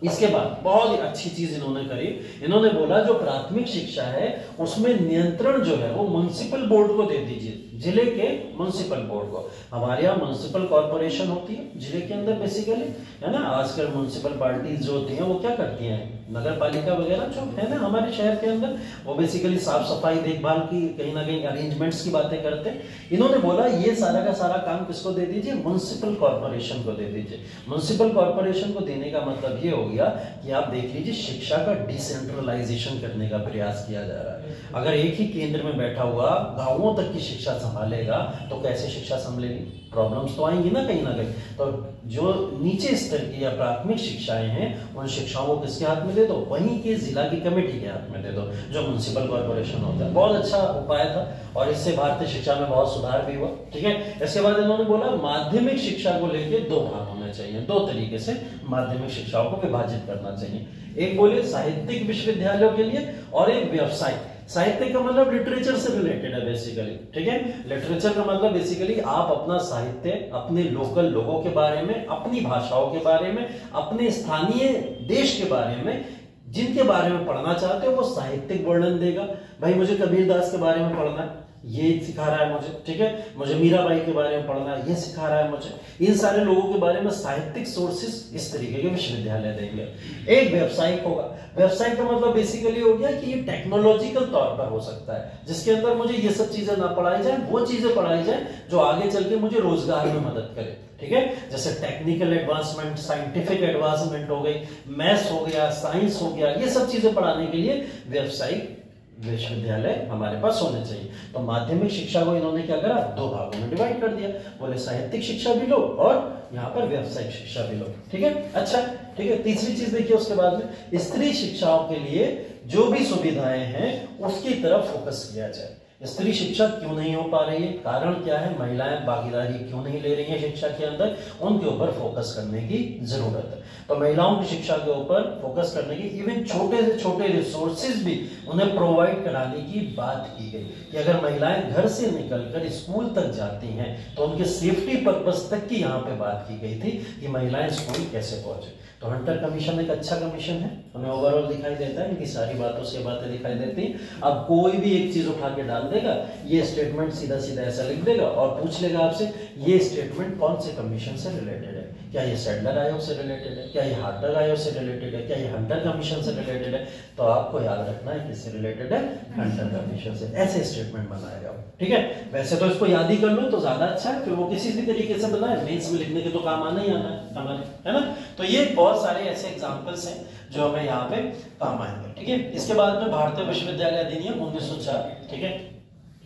इसके बाद बहुत ही अच्छी चीज इन्होंने करी, इन्होंने बोला जो प्राथमिक शिक्षा है उसमें नियंत्रण जो है वो म्युनिसिपल बोर्ड को दे दीजिए, जिले के म्युनिसिपल बोर्ड को। हमारे यहाँ म्युनिसिपल कॉर्पोरेशन होती है जिले के अंदर बेसिकली, है ना। आजकल म्युनिसिपल पार्टीज जो होती हैं वो क्या करती हैं, नगर पालिका वगैरह जो है ना हमारे शहर के अंदर, वो बेसिकली साफ सफाई देखभाल की कहीं ना कहीं अरेंजमेंट्स की बातें करते हैं। इन्होंने बोला ये सारा का सारा काम किसको दे दीजिए, म्युनिसिपल कॉर्पोरेशन को दे दीजिए। म्युनिसिपल कॉर्पोरेशन को देने का मतलब ये हो गया कि आप देख लीजिए शिक्षा का डिसेंट्रलाइजेशन करने का प्रयास किया जा रहा है। अगर एक ही केंद्र में बैठा हुआ गांवों तक की शिक्षा संभालेगा तो कैसे शिक्षा संभलेगी, प्रॉब्लम्स तो आएंगी ना कहीं ना कहीं। तो जो नीचे स्तर की या प्राथमिक शिक्षाएं हैं उन शिक्षाओं को किसके हाथ में दे दो, वहीं के जिला की कमेटी के हाथ में दे दो, जो म्युनिसिपल कॉर्पोरेशन होता है। बहुत अच्छा उपाय था और इससे भारतीय शिक्षा में बहुत सुधार भी हुआ, ठीक है। इसके बाद इन्होंने बोला माध्यमिक शिक्षा को लेकर दो भाग होने चाहिए, दो तरीके से माध्यमिक शिक्षाओं को विभाजित करना चाहिए। एक बोले साहित्यिक विश्वविद्यालयों के लिए और एक व्यवसायिक। साहित्य का मतलब लिटरेचर से रिलेटेड है बेसिकली, ठीक है। लिटरेचर का मतलब बेसिकली आप अपना साहित्य अपने लोकल लोगों के बारे में, अपनी भाषाओं के बारे में, अपने स्थानीय देश के बारे में, जिनके बारे में पढ़ना चाहते हो वो साहित्यिक वर्णन देगा। भाई मुझे कबीरदास के बारे में पढ़ना है, ये सिखा रहा है मुझे, ठीक है, मुझे मीराबाई के बारे में पढ़ना है, ये सिखा रहा है मुझे। इन सारे लोगों के बारे में साहित्यिक सोर्सेस इस तरीके के विश्वविद्यालय देंगे। एक व्यावसायिक होगा, व्यावसायिक का मतलब बेसिकली हो गया कि ये टेक्नोलॉजिकल तौर पर हो सकता है, जिसके अंदर मुझे ये सब चीजें ना पढ़ाई जाए, वो चीजें पढ़ाई जाए जो आगे चल के मुझे रोजगार में मदद करे, ठीक है। जैसे टेक्निकल एडवांसमेंट, साइंटिफिक एडवांसमेंट हो गई, मैथ्स हो गया, साइंस हो गया, ये सब चीजें पढ़ाने के लिए व्यावसायिक विश्वविद्यालय हमारे पास होने चाहिए। तो माध्यमिक शिक्षा को इन्होंने क्या करा, दो भागों में डिवाइड कर दिया, बोले साहित्यिक शिक्षा भी लो और यहाँ पर व्यावसायिक शिक्षा भी लो, ठीक है। अच्छा, ठीक है। तीसरी चीज देखिए उसके बाद में, स्त्री शिक्षाओं के लिए जो भी सुविधाएं हैं उसकी तरफ फोकस किया जाए। स्त्री शिक्षा क्यों नहीं हो पा रही है, कारण क्या है, महिलाएं भागीदारी क्यों नहीं ले रही हैं शिक्षा के अंदर, उनके ऊपर फोकस करने की जरूरत है। तो महिलाओं की शिक्षा के ऊपर फोकस करने की, इवन छोटे से छोटे रिसोर्सेज भी उन्हें प्रोवाइड कराने की बात की गई कि अगर महिलाएं घर से निकलकर स्कूल तक जाती हैं तो उनके सेफ्टी पर्पस तक की यहाँ पे बात की गई थी कि महिलाएं स्कूल कैसे पहुंचे। तो हंटर कमीशन एक अच्छा कमीशन है, हमें ओवरऑल दिखाई देता है, इनकी सारी बातों से बातें दिखाई देती हैं। अब कोई भी एक चीज उठा के डाल देगा, ये स्टेटमेंट सीधा सीधा ऐसा लिख देगा और पूछ लेगा आपसे ये स्टेटमेंट कौन से कमीशन से रिलेटेड है, क्या ये सैडलर आयोग से रिलेटेड है, क्या ये हार्टर आयोग से रिलेटेड है, क्या ये हंटर कमीशन से रिलेटेड है। तो आपको याद रखना है किससे रिलेटेड है, हंटर कमीशन से। ऐसे स्टेटमेंट बनाएगा, ठीक है। वैसे तो इसको याद ही कर लो तो ज्यादा अच्छा है, फिर वो किसी भी तरीके से बनाए, मेंस में लिखने के तो काम आना ही आना है हमारे, है ना। तो ये बहुत सारे ऐसे एग्जांपल्स हैं जो हमें यहाँ पे काम आएंगे, ठीक है। इसके बाद में भारतीय विश्वविद्यालय अधिनियम 1904, ठीक है।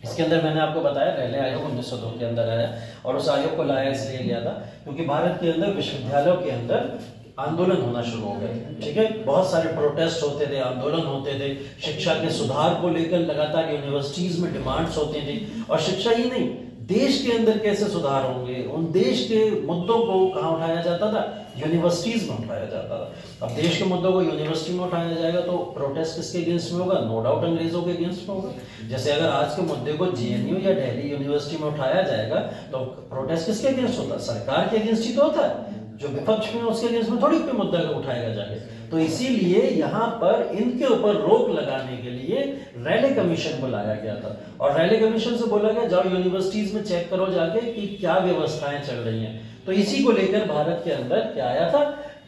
इसके अंदर मैंने आपको बताया रेले आयोग 1902 के अंदर आया और उस आयोग को लाया इसलिए गया था क्योंकि भारत के अंदर विश्वविद्यालयों के अंदर आंदोलन होना शुरू हो गए, ठीक है। बहुत सारे प्रोटेस्ट होते थे, आंदोलन होते थे, शिक्षा के सुधार को लेकर लगातार यूनिवर्सिटीज में डिमांड्स होती थी। और शिक्षा ही नहीं, देश के अंदर कैसे सुधार होंगे, उन देश के मुद्दों को कहाँ उठाया जाता था, यूनिवर्सिटीज में उठाया जाता था। अब देश के मुद्दों को यूनिवर्सिटी में उठाया जाएगा तो प्रोटेस्ट किसके अगेंस्ट में होगा, नो डाउट अंग्रेजों के अगेंस्ट में होगा। जैसे अगर आज के मुद्दे को जेएनयू या दिल्ली यूनिवर्सिटी में उठाया जाएगा तो प्रोटेस्ट किसके अगेंस्ट होता है, सरकार के अगेंस्ट ही तो होता है, जो विपक्ष में उसके अगेंस्ट में थोड़ी कोई मुद्दा उठाएगा जाके। तो इसीलिए यहाँ पर इनके ऊपर रोक लगाने के लिए रैले कमीशन को लाया गया था और रैले कमीशन से बोला गया जाओ यूनिवर्सिटीज में चेक करो जाके कि क्या व्यवस्थाएं चल रही हैं। तो इसी को लेकर भारत के अंदर क्या आया था,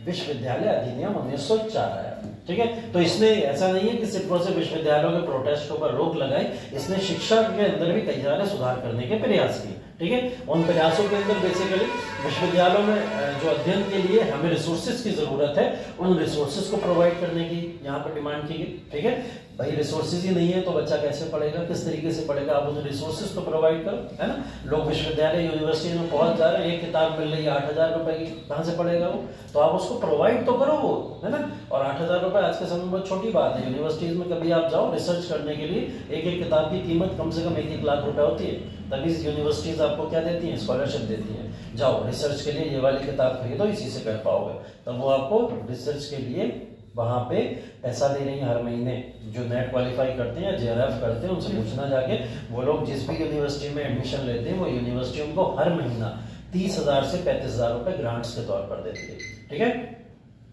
विश्वविद्यालय अधिनियम 1904 आया, ठीक है। तो इसने ऐसा नहीं है कि सिर्फ और सिर्फ विश्वविद्यालयों के प्रोटेस्ट पर रोक लगाई, इसने शिक्षा के अंदर भी कई सारे सुधार करने के प्रयास किए, ठीक है। उन प्रयासों के अंदर बेसिकली विश्वविद्यालयों में जो अध्ययन के लिए हमें रिसोर्सेज की जरूरत है उन रिसोर्सेज को प्रोवाइड करने की यहाँ पर डिमांड की गई, ठीक है। भाई रिसोर्सेज ही नहीं है तो बच्चा कैसे पढ़ेगा, किस तरीके से पढ़ेगा, आप उन्हें रिसोर्सेज तो प्रोवाइड करो, है ना। लोग विश्वविद्यालय यूनिवर्सिटी में पहुंच जा रहे हैं, एक किताब मिल रही है 8,000 रुपए की, कहाँ से पढ़ेगा वो, तो आप उसको प्रोवाइड तो करो वो, है ना। और 8,000 रुपए आज के समय में बहुत छोटी बात है। यूनिवर्सिटीज में कभी आप जाओ रिसर्च करने के लिए, एक एक किताब की कीमत कम से कम 1-1 लाख रुपए होती है, तभी यूनिवर्सिटीज आपको क्या देती हैं, स्कॉलरशिप देती हैं, जाओ रिसर्च के लिए ये वाली किताब खरीदो, इसी से कर पाओगे। तब वो आपको रिसर्च के लिए वहां पे पैसा दे रही है हर महीने। जो नेट क्वालिफाई करते हैं या जेआरएफ करते हैं उनसे पूछना जाके, वो लोग जिस भी यूनिवर्सिटी में एडमिशन लेते हैं वो यूनिवर्सिटी उनको हर महीना 30,000 से 35,000 रुपए ग्रांट्स के तौर पर देती है, ठीक है।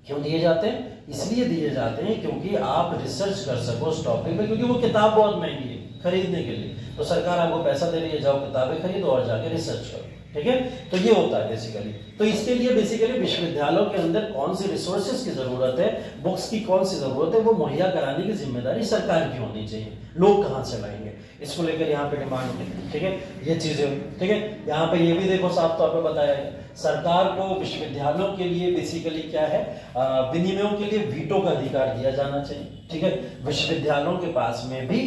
क्यों दिए जाते हैं, इसलिए दिए जाते हैं क्योंकि आप रिसर्च कर सको उस टॉपिक पे, क्योंकि वो किताब बहुत महंगी है खरीदने के लिए, तो सरकार आपको पैसा दे रही है, जाओ किताबें खरीदो और जाके रिसर्च करो, ठीक है। तो ये होता है बेसिकली। तो इसके लिए बेसिकली विश्वविद्यालयों के अंदर कौन सी रिसोर्सेज की जरूरत है, बुक्स की कौन सी जरूरत है, वो मुहैया कराने की जिम्मेदारी सरकार की होनी चाहिए। लोग कहाँ से लाएंगे, इसको लेकर यहाँ पे डिमांड होती है, ठीक है। ये चीजें, ठीक है। यहाँ पे ये भी देखो साफ तौर पर बताया है, सरकार को विश्वविद्यालयों के लिए बेसिकली क्या है, विनिमयों के लिए वीटो का अधिकार दिया जाना चाहिए, ठीक है। विश्वविद्यालयों के पास में भी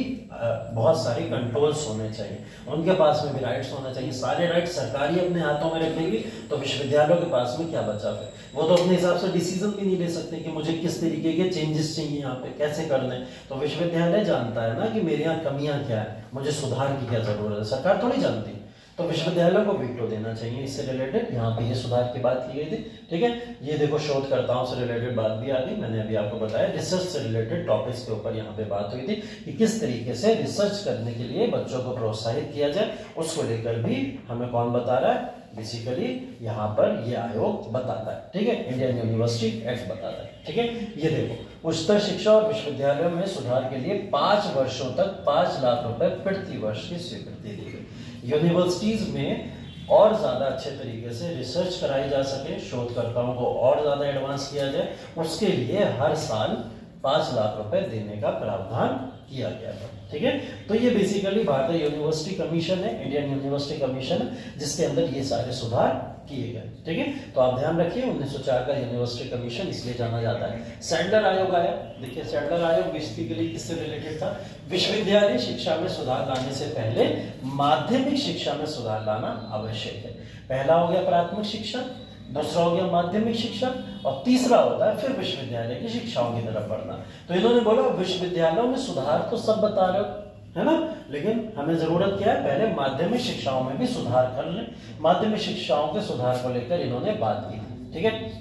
बहुत सारे कंट्रोल्स होने चाहिए, उनके पास में भी राइट्स होना चाहिए। सारे राइट्स सरकार ही अपने हाथों में रखेगी तो विश्वविद्यालयों के पास में क्या बचा है, वो तो अपने हिसाब से डिसीजन भी नहीं ले सकते कि मुझे किस तरीके के चेंजेस चाहिए यहाँ पे, कैसे करना है। तो विश्वविद्यालय जानता है ना कि मेरे यहाँ कमियां क्या है, मुझे सुधार की क्या जरूरत है, सरकार थोड़ी जानती है। तो विश्वविद्यालय को वीटो देना चाहिए इससे रिलेटेड, यहाँ पे ये सुधार की बात की गई थी, ठीक है। ये देखो शोधकर्ताओं से रिलेटेड बात भी आ गई, मैंने अभी आपको बताया रिसर्च से रिलेटेड टॉपिक्स के ऊपर यहाँ पे बात हुई थी कि किस तरीके से रिसर्च करने के लिए बच्चों को प्रोत्साहित किया जाए, उसको लेकर भी हमें कौन बता रहा है, बेसिकली यहाँ पर ये आयोग बताता है, ठीक है। इंडियन यूनिवर्सिटी एक्ट बताता है, ठीक है। ये देखो उच्चतर शिक्षा और विश्वविद्यालयों में सुधार के लिए 5 वर्षों तक 5 लाख रुपए प्रति वर्ष की स्वीकृति दी गई। यूनिवर्सिटीज में और ज्यादा अच्छे तरीके से रिसर्च कराई जा सके, शोधकर्ताओं को और ज्यादा एडवांस किया जाए, उसके लिए हर साल 5 लाख रुपए देने का प्रावधान किया गया था। ठीक है, तो ये बेसिकली भारतीय यूनिवर्सिटी कमीशन है, इंडियन यूनिवर्सिटी कमीशन है, जिसके अंदर ये सारे सुधार किए गए। ठीक है, तो आप ध्यान रखिए 1904 का यूनिवर्सिटी कमीशन इसलिए जाना जाता है। सैडलर आयोग आया, देखिए सैडलर आयोग बेसिकली किससे रिलेटेड था? विश्वविद्यालय शिक्षा में सुधार लाने से पहले माध्यमिक शिक्षा में सुधार लाना आवश्यक है। पहला हो गया प्राथमिक शिक्षा, दूसरा हो गया माध्यमिक शिक्षा, और तीसरा होता है फिर विश्वविद्यालय की शिक्षाओं की तरफ बढ़ना। तो इन्होंने बोला विश्वविद्यालयों में सुधार तो सब बता रहे हो है ना, लेकिन हमें जरूरत क्या है, पहले माध्यमिक शिक्षाओं में भी सुधार कर लें। माध्यमिक शिक्षाओं के सुधार को लेकर इन्होंने बात की थी। ठीक है,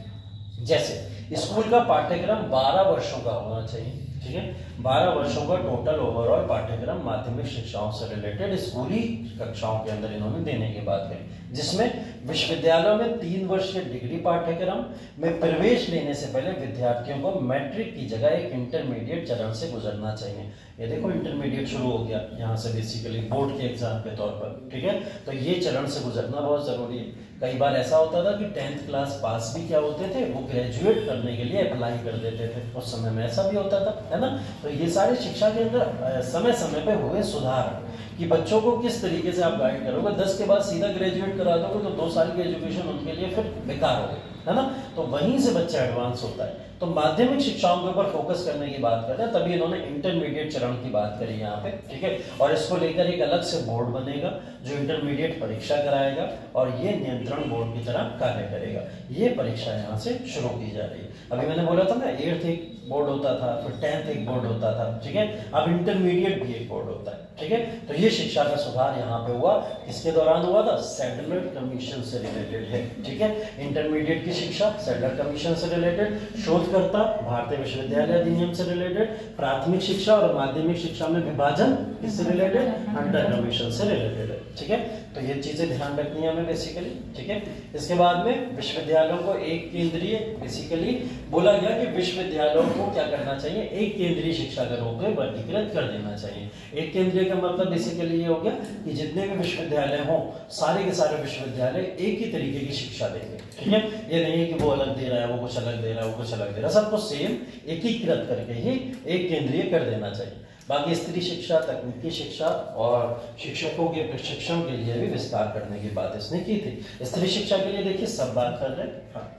जैसे स्कूल का पाठ्यक्रम 12 वर्षों का होना चाहिए। ठीक है, 12 वर्षों का टोटल ओवरऑल पाठ्यक्रम माध्यमिक शिक्षाओं से रिलेटेड स्कूली कक्षाओं के अंदर इन्होंने देने की बात कही, जिसमें विश्वविद्यालयों में 3 वर्ष के डिग्री पाठ्यक्रम में प्रवेश लेने से पहले विद्यार्थियों को मैट्रिक की जगह एक इंटरमीडिएट चरण से गुजरना चाहिए। ये देखो इंटरमीडिएट शुरू हो गया यहाँ से बेसिकली बोर्ड के एग्जाम के तौर पर। ठीक है, तो ये चरण से गुजरना बहुत जरूरी है। कई बार ऐसा होता था कि 10th क्लास पास भी क्या होते थे, वो ग्रेजुएट करने के लिए अप्लाई कर देते थे, उस समय में ऐसा भी होता था, है ना। तो ये सारे शिक्षा के अंदर समय समय पे हुए सुधार कि बच्चों को किस तरीके से आप गाइड करोगे। 10 के बाद सीधा ग्रेजुएट करा दोगे तो 2 साल की एजुकेशन उनके लिए फिर बेकार हो गई, है ना। तो वहीं से बच्चा एडवांस होता है। तो माध्यमिक शिक्षाओं के ऊपर फोकस करने की बात कर रहे हैं, तभी इन्होंने इंटरमीडिएट चरण की बात करी यहाँ पे। ठीक है, और इसको लेकर एक अलग से बोर्ड बनेगा जो इंटरमीडिएट परीक्षा कराएगा और ये नियंत्रण बोर्ड की तरह कार्य करेगा। ये परीक्षा यहाँ से शुरू की जा रही है। अभी मैंने बोला था ना 8th एक बोर्ड होता था, फिर 10th एक बोर्ड होता था। ठीक है, अब इंटरमीडिएट भी एक बोर्ड होता है। ठीक है, तो ये शिक्षा का सुधार यहाँ पे हुआ, किसके दौरान हुआ था? सैडलर कमीशन से रिलेटेड है। ठीक है, इंटरमीडिएट की शिक्षा सैडलर कमीशन से रिलेटेड, शोधकर्ता भारतीय विश्वविद्यालय अधिनियम से रिलेटेड, प्राथमिक शिक्षा और माध्यमिक शिक्षा में विभाजन किससे रिलेटेड? हंटर कमीशन से रिलेटेड है। ठीक है, तो ये चीजें ध्यान रखनी है हमें बेसिकली। ठीक है, इसके बाद में विश्वविद्यालयों को एक केंद्रीय बेसिकली बोला गया कि विश्वविद्यालयों को क्या करना चाहिए, एक केंद्रीय शिक्षा के रूप में वर्गीकृत कर देना चाहिए। एक केंद्रीय का मतलब बेसिकली ये हो गया कि जितने भी विश्वविद्यालय हों सारे के सारे विश्वविद्यालय एक ही तरीके की शिक्षा देंगे। ठीक है, ये नहीं है कि वो अलग दे रहा है, वो कुछ अलग दे रहा है, वो कुछ अलग दे रहा है, सबको सेम एकीकृत करके ही एक केंद्रीय कर देना चाहिए। बाकी स्त्री शिक्षा, तकनीकी शिक्षा और शिक्षकों के प्रशिक्षण के लिए भी विस्तार करने की बात इसने की थी। स्त्री शिक्षा के लिए देखिए सब बात कर रहे हैं। हाँ,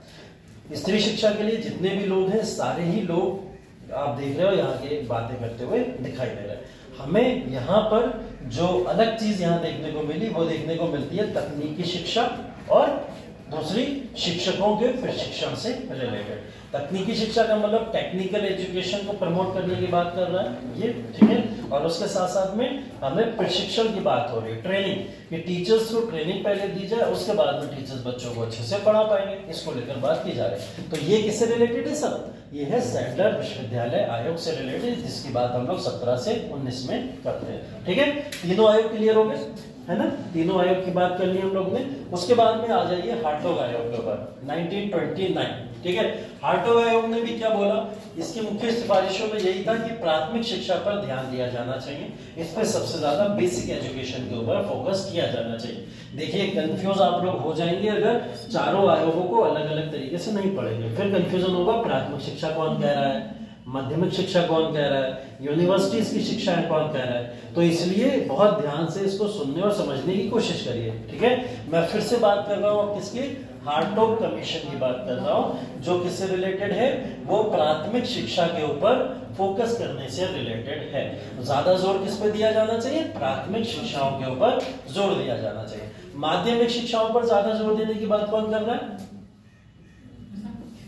स्त्री शिक्षा के लिए जितने भी लोग हैं सारे ही लोग आप देख रहे हो यहाँ के बातें करते हुए दिखाई दे रहे हैं। हमें यहाँ पर जो अलग चीज यहाँ देखने को मिली वो देखने को मिलती है तकनीकी शिक्षा और दूसरी शिक्षकों के प्रशिक्षण से रिलेटेड। तकनीकी शिक्षा का मतलब टेक्निकल एजुकेशन को प्रमोट करने की बात कर रहा है ये। ठीक है, और उसके साथ साथ में हमें प्रशिक्षण की बात हो रही है, ट्रेनिंग, कि टीचर्स को ट्रेनिंग पहले दी जाए, उसके बाद में टीचर्स बच्चों को अच्छे से पढ़ा पाएंगे, इसको लेकर बात की जा रही है। तो ये किससे रिलेटेड है सब? ये है सैडलर विश्वविद्यालय आयोग से रिलेटेड, जिसकी बात हम लोग 17 से 19 में करते हैं। ठीक है, तीनों आयोग क्लियर हो गए, है ना। तीनों आयोग की बात कर ली हम लोग ने। उसके बाद में आ जाइए हार्टोग आयोग के ऊपर 1929। ठीक है, हार्टोग आयोग ने भी क्या बोला? इसकी मुख्य सिफारिशों में यही था कि प्राथमिक शिक्षा पर ध्यान दिया जाना चाहिए, इस पर सबसे ज्यादा बेसिक एजुकेशन के ऊपर फोकस किया जाना चाहिए। देखिए कंफ्यूज आप लोग हो जाएंगे अगर चारों आयोगों को अलग अलग तरीके से नहीं पढ़ेंगे, फिर कंफ्यूजन होगा प्राथमिक शिक्षा कौन कह रहा है, माध्यमिक शिक्षा कौन कह रहा है, यूनिवर्सिटीज की शिक्षा कौन कह रहा है। तो इसलिए बहुत ध्यान से इसको सुनने और समझने की कोशिश करिए। ठीक है, मैं फिर से बात कर रहा हूँ किसकी? हार्टोग कमीशन की बात कर रहा हूँ, जो किससे रिलेटेड है? वो प्राथमिक शिक्षा के ऊपर फोकस करने से रिलेटेड है। ज्यादा जोर किस पे दिया जाना चाहिए? प्राथमिक शिक्षाओं के ऊपर जोर दिया जाना चाहिए। माध्यमिक शिक्षाओं पर ज्यादा जोर देने की बात कौन कर रहा है?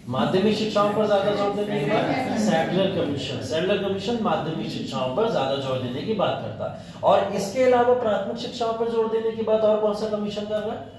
माध्यमिक शिक्षाओं पर ज्यादा जोर देने की बात सैडलर कमीशन। सैडलर कमीशन माध्यमिक शिक्षाओं पर ज्यादा जोर देने की बात करता है। और इसके अलावा प्राथमिक शिक्षाओं पर जोर देने की बात और कौन सा कमीशन कर रहा है?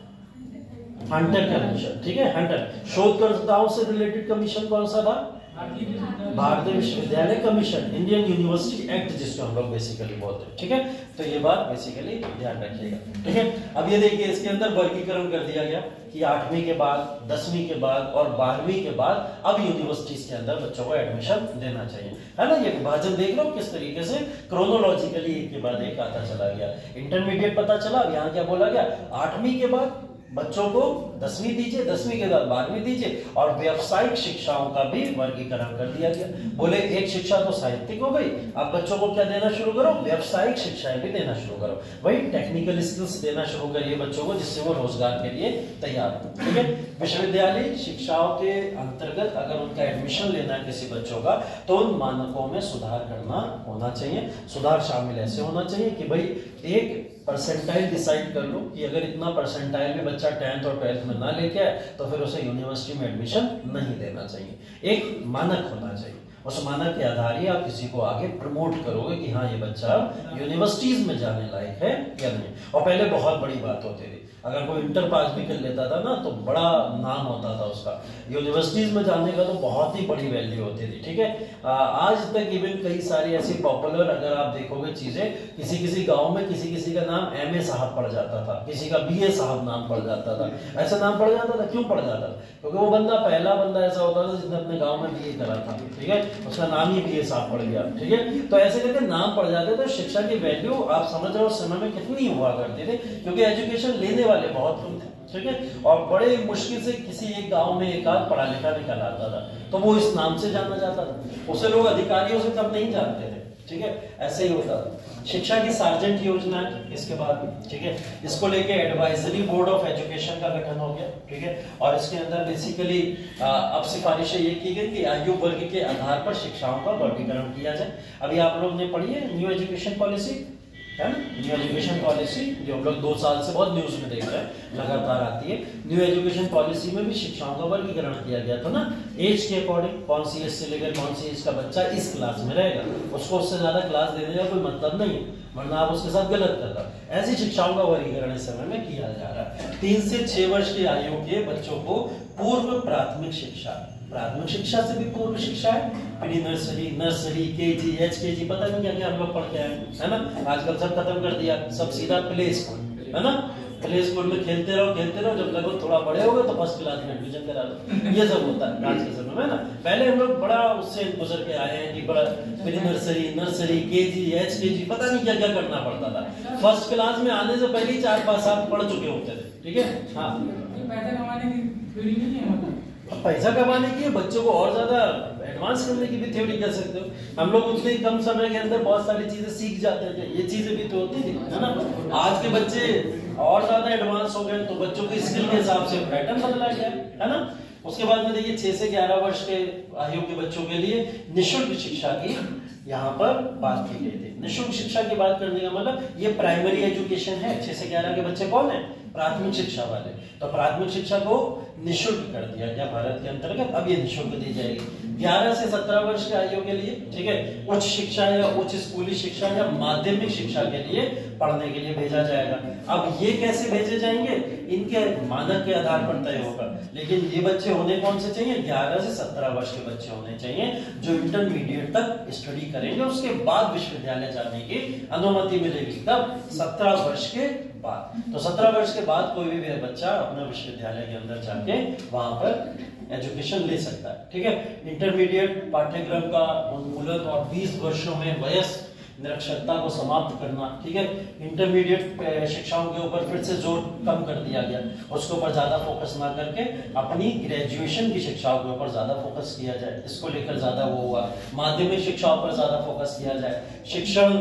Hunter commission. ठीक है, हंटर। शोधकर्ताओं से रिलेटेड कमीशन कौन सा था? भारतीय विश्वविद्यालय कमीशन, इंडियन यूनिवर्सिटी एक्ट जिसको हम लोग बेसिकली बोलते हैं, ठीक है। तो ये बात बेसिकली ध्यान रखिएगा, ठीक है। अब ये देखिए इसके अंदर वर्गीकरण कर दिया गया कि 8वीं के बाद, 10वीं के बाद और 12वीं के बाद अब यूनिवर्सिटीज के अंदर बच्चों को एडमिशन देना चाहिए, है ना। ये विभाजन देख लो किस तरीके से क्रोनोलॉजिकली एक के बाद एक आता चला गया। इंटरमीडिएट पता चला, अब यहाँ क्या बोला गया, 8वीं के बाद बच्चों को 10वीं दीजिए, 10वीं के बाद 12वीं दीजिए, और व्यावसायिक शिक्षाओं का भी वर्गीकरण कर दिया गया। बोले एक शिक्षा तो साहित्यिक हो गई, अब बच्चों को क्या देना शुरू करो, व्यावसायिक शिक्षाएं भी देना शुरू करो, वही टेक्निकल स्किल्स देना शुरू करिए बच्चों को, जिससे वो रोजगार के लिए तैयार हो, ठीक है। विश्वविद्यालय शिक्षाओं के अंतर्गत अगर उनका एडमिशन लेना है किसी बच्चों का, तो उन मानकों में सुधार करना होना चाहिए। सुधार शामिल ऐसे होना चाहिए कि भाई एक परसेंटाइल डिसाइड कर लो कि अगर इतना परसेंटाइल में बच्चा 10th और 12th में ना लेके आए तो फिर उसे यूनिवर्सिटी में एडमिशन नहीं देना चाहिए। एक मानक होना चाहिए, उस मानक के आधार ही आप किसी को आगे प्रमोट करोगे कि हाँ ये बच्चा यूनिवर्सिटीज में जाने लायक है या नहीं। और पहले बहुत बड़ी बात होती थी, अगर कोई इंटर पास भी कर लेता था ना तो बड़ा नाम होता था उसका, यूनिवर्सिटीज में जाने का तो बहुत ही बड़ी वैल्यू होती थी, ठीक है। आज तक इवन कई सारी ऐसी पॉपुलर अगर आप देखोगे चीजें, किसी किसी गांव में किसी का नाम MA साहब पड़ जाता था, किसी का BA साहब नाम पड़ जाता था। ऐसा नाम पड़ जाता था, क्यों पड़ जाता था, क्योंकि वो बंदा पहला बंदा ऐसा होता था जिसने अपने गाँव में BA करा था, ठीक है, उसका नाम ही BA साहब पड़ गया, ठीक है। तो ऐसे करके नाम पड़ जाते, तो शिक्षा की वैल्यू आप समझ रहे हो उस समय में कितनी हुआ करती थी, क्योंकि एजुकेशन लेने वाले बहुत कम थे, ठीक है। और बड़े मुश्किल से किसी एक गांव में एक आध पढ़ा लिखा निकल आता था, तो वो इस नाम से जाना जाता था, उसे लोग अधिकारियों से कम नहीं जानते थे, ठीक है। ऐसे ही होता था। शिक्षा की सार्जेंट योजना इसके बाद, ठीक है, इसको लेके एडवाइजरी बोर्ड ऑफ एजुकेशन का गठन हो गया, ठीक है। और इसके अंदर बेसिकली अब सिफारिशें ये की गई कि आयु वर्ग के आधार पर शिक्षाओं का वर्गीकरण किया जाए। अभी आप लोग ने पढ़ी है न्यू एजुकेशन पॉलिसी, है ना, न्यू एजुकेशन पॉलिसी जो हम लोग 2 साल से बहुत न्यूज में देख रहे हैं, लगातार आती है। न्यू एजुकेशन पॉलिसी में भी शिक्षाओं का वर्गीकरण किया गया था ना, एज के अकॉर्डिंग, कौन सी एज से लेकर कौन सी एज का बच्चा इस क्लास में रहेगा, उसको उससे ज्यादा क्लास देने का कोई मतलब नहीं है, वरना आप उसके साथ गलत करता। ऐसी शिक्षाओं का वर्गीकरण इस समय में किया जा रहा है। 3 से 6 वर्ष की आयु के बच्चों को पूर्व प्राथमिक शिक्षा, प्राथमिक शिक्षा से भी पूर्व शिक्षा है, pre nursery, nursery, KG, HKG, पता नहीं क्या क्या हम लोग पढ़ के आए, है ना। आजकल सब खत्म कर दिया, सब सीधा प्ले स्कूल, है ना। प्ले स्कूल में खेलते रहो, जब लगभग थोड़ा बड़े हो गए तो फर्स्ट क्लास में एडमिशन करा लो, ये सब होता है आज के समय में ना। पहले हम लोग बड़ा उससे गुजर के आए हैं कि बड़ा प्री नर्सरी, KG, HKG, पता नहीं क्या क्या करना पड़ता था। फर्स्ट क्लास में आने से पहले 4-5 साल पढ़ चुके होते थे, ठीक है। हाँ, पैसा कमाने की थ्योरी नहीं है, मतलब पैसा कमाने की, बच्चों को और ज्यादा एडवांस करने की भी थ्योरी कह सकते हो। हम लोग उतने कम समय के अंदर बहुत सारी चीजें सीख जाते थे, ये चीजें भी तो होती थी, है ना। आज के बच्चे और ज्यादा एडवांस हो गए, तो बच्चों के स्किल के हिसाब से पैटर्न बदला गया, है ना। उसके बाद में देखिए 6 से 11 वर्ष के आयु के बच्चों के लिए निःशुल्क शिक्षा की यहाँ पर बात की गई थी। निःशुल्क शिक्षा की बात करने का मतलब ये प्राइमरी एजुकेशन है। 6 से 11 के बच्चे कौन है, प्राथमिक शिक्षा वाले, तो प्राथमिक शिक्षा को निःशुल्क कर दिया गया भारत के अंतर्गत, अब ये निःशुल्क दी जाएगी। 11 से 17 वर्ष के आयु के लिए, ठीक है, उच्च शिक्षा या उच्च स्कूली शिक्षा या माध्यमिक शिक्षा के लिए पढ़ने के लिए भेजा जाएगा। अब ये कैसे भेजे जाएंगे, इनके मानक के आधार पर तय होगा, लेकिन ये बच्चे होने कौन से चाहिए, 11 से 17 वर्ष के बच्चे होने चाहिए जो इंटरमीडिएट तक स्टडी करेंगे, उसके बाद विश्वविद्यालय जाने की अनुमति मिलेगी, तब 17 वर्ष के बाद। तो 17 वर्ष के बाद कोई भी बच्चा अपना विश्वविद्यालय के अंदर जाके वहां पर एजुकेशन ले सकता है, ठीक है। इंटरमीडिएट पाठ्यक्रम का उन्मूलन और 20 वर्षों में वयस्क निरक्षरता को समाप्त करना, ठीक है। इंटरमीडिएट शिक्षाओं के ऊपर फिर से जोर कम कर दिया गया, उसके ऊपर ज्यादा फोकस ना करके अपनी ग्रेजुएशन की शिक्षाओं के ऊपर ज्यादा फोकस किया जाए, इसको लेकर ज्यादा वो हुआ। माध्यमिक शिक्षाओं पर ज्यादा फोकस किया जाए। शिक्षण